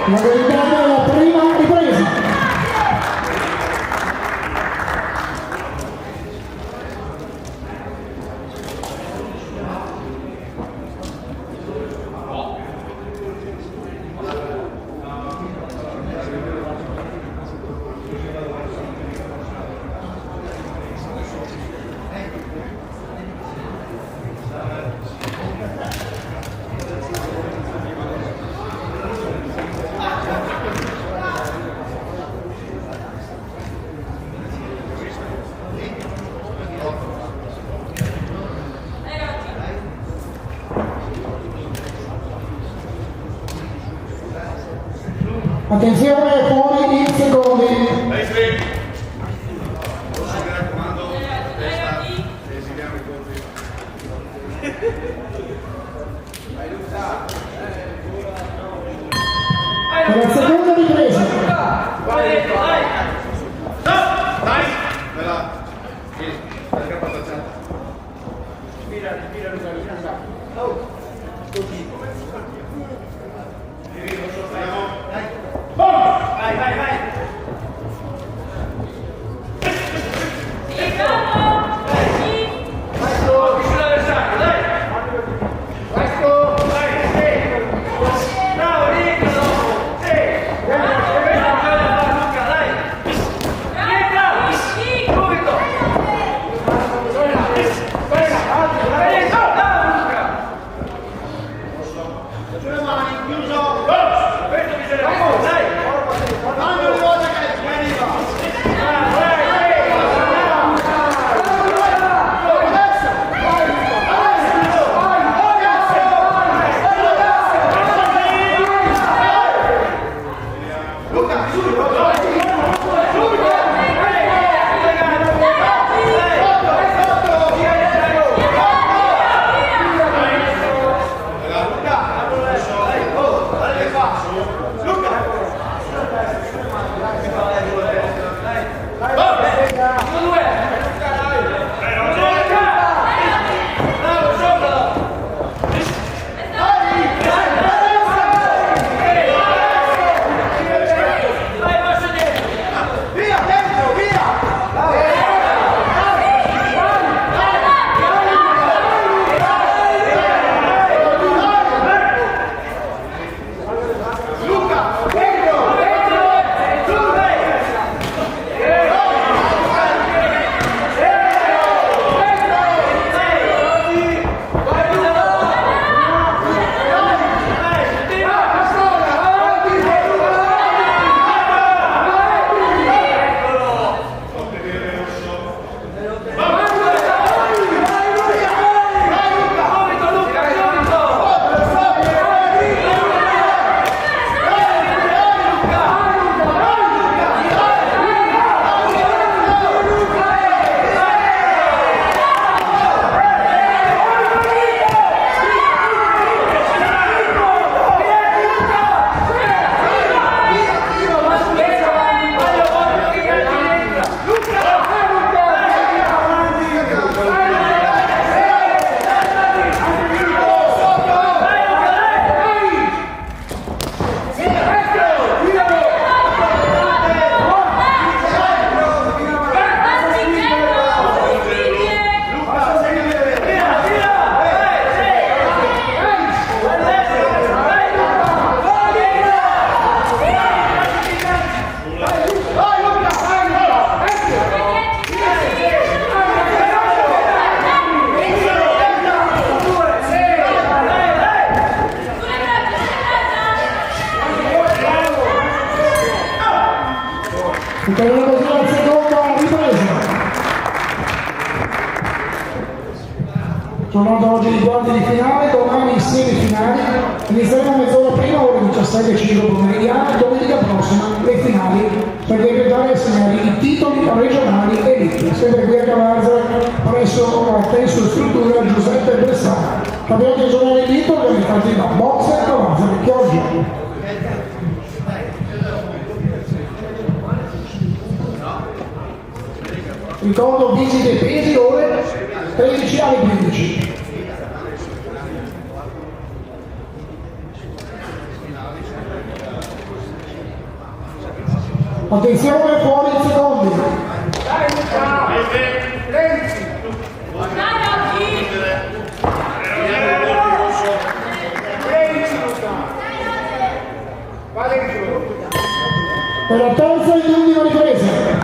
La verità è la prima ripresa. Attenzione, fuori in secondi. Destri. Rosso, mi raccomando, testa, esiliamo i colpi. Per la seconda ripresa. Dai! Bella! Sì, perché passacciata? Respira, Luca. Oh! Così. Vai! Terremo così la seconda ripresa. Tornando oggi di quarti di finale, domani semifinali, inizieremo mezz'ora prima, ore 17:05 pomeridiana, domenica prossima le finali campionato regionale di Ito organizzati da Boxer Cavanza di Chioggia. Ricordo visite e pesi ore 13 alle 15. Attenzione, fuori i secondi. Dai Luca! Renzi! Va dentro! Per la terza ed ultima ripresa.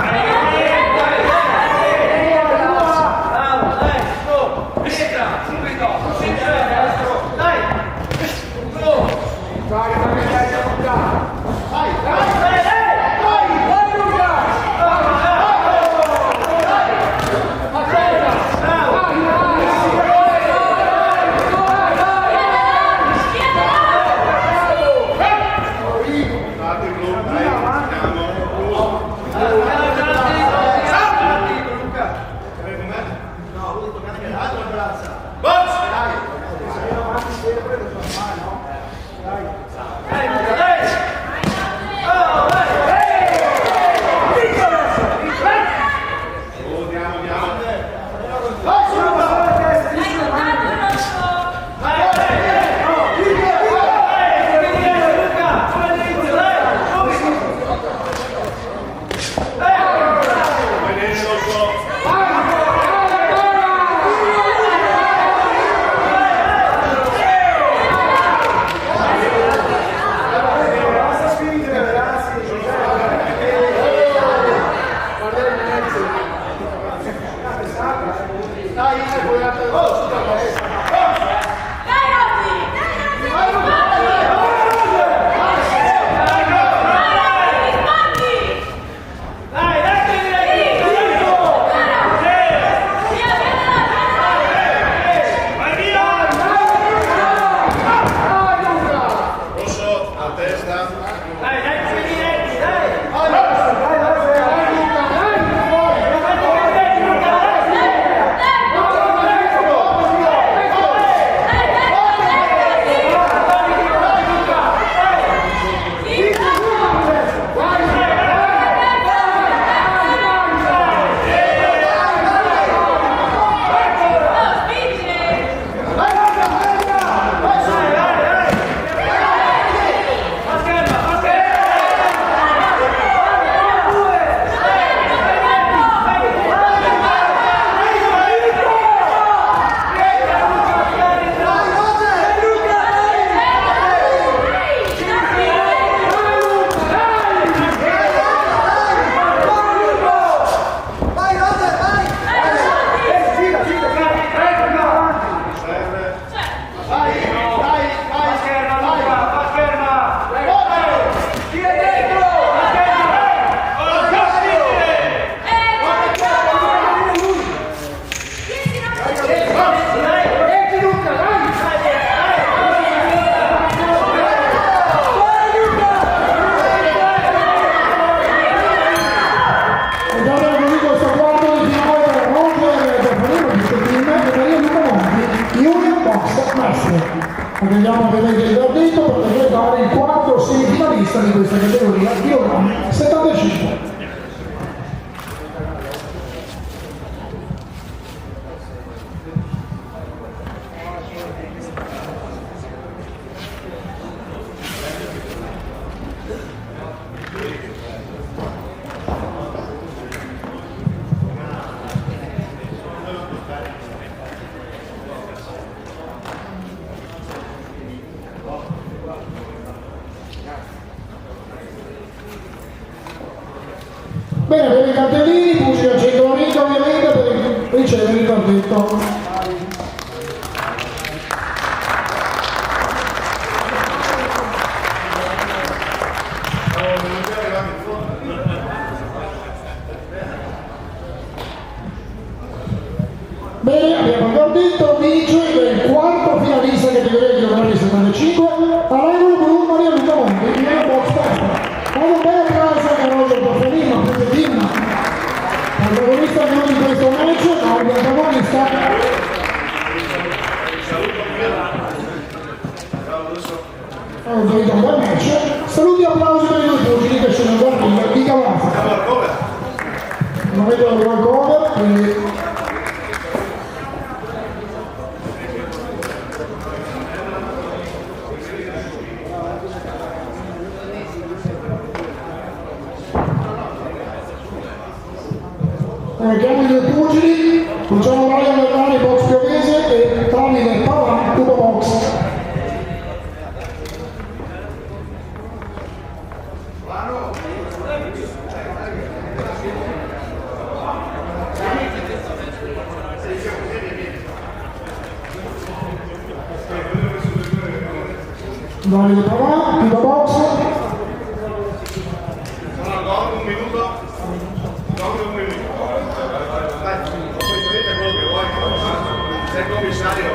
Andiamo a vedere il verdetto per decretare il quarto semifinalista di questa categoria, chilogrammi 75. Bene, per i cartellini, pugili a 120 ovviamente per ricevere il verdetto. Bene, abbiamo il verdetto, vince il quarto finalista categoria di chilogrammi 75, all'angolo blu Maria Luca Monti, nella box terra. Un bel applauso a Roger Boffolino, protagonista di questo match, ma il protagonista Allora, un bel match. Saluti e applausi per i due pugili che sono in ringa di Cavazza. Non vedo il walkover, quindi chiamo i due pugili, cominciamo Brian Bernani, box Piovese e Davide Pavan, Cubo Box. Davide Pavan, Cubo Box. Un minuto. Dai, vedete quello che vuoi. Sei il commissario.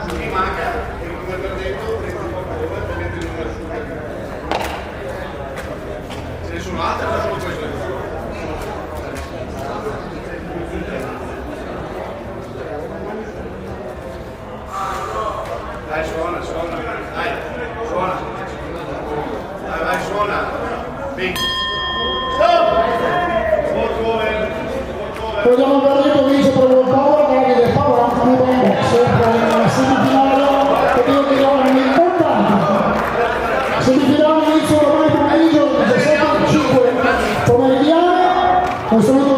Chi manca? Come per detto, ce ne sono altre o solo questo? Dai, suona, dai, suona. Vai, suona. Big. Stop! Poi diamo il verdetto vince per il walkover, Davide Pavan, Cubo Box. Per la semifinale, che io dirò è importante. Semifinale inizio domani pomeriggio, 17:05 pomeridiane. Un saluto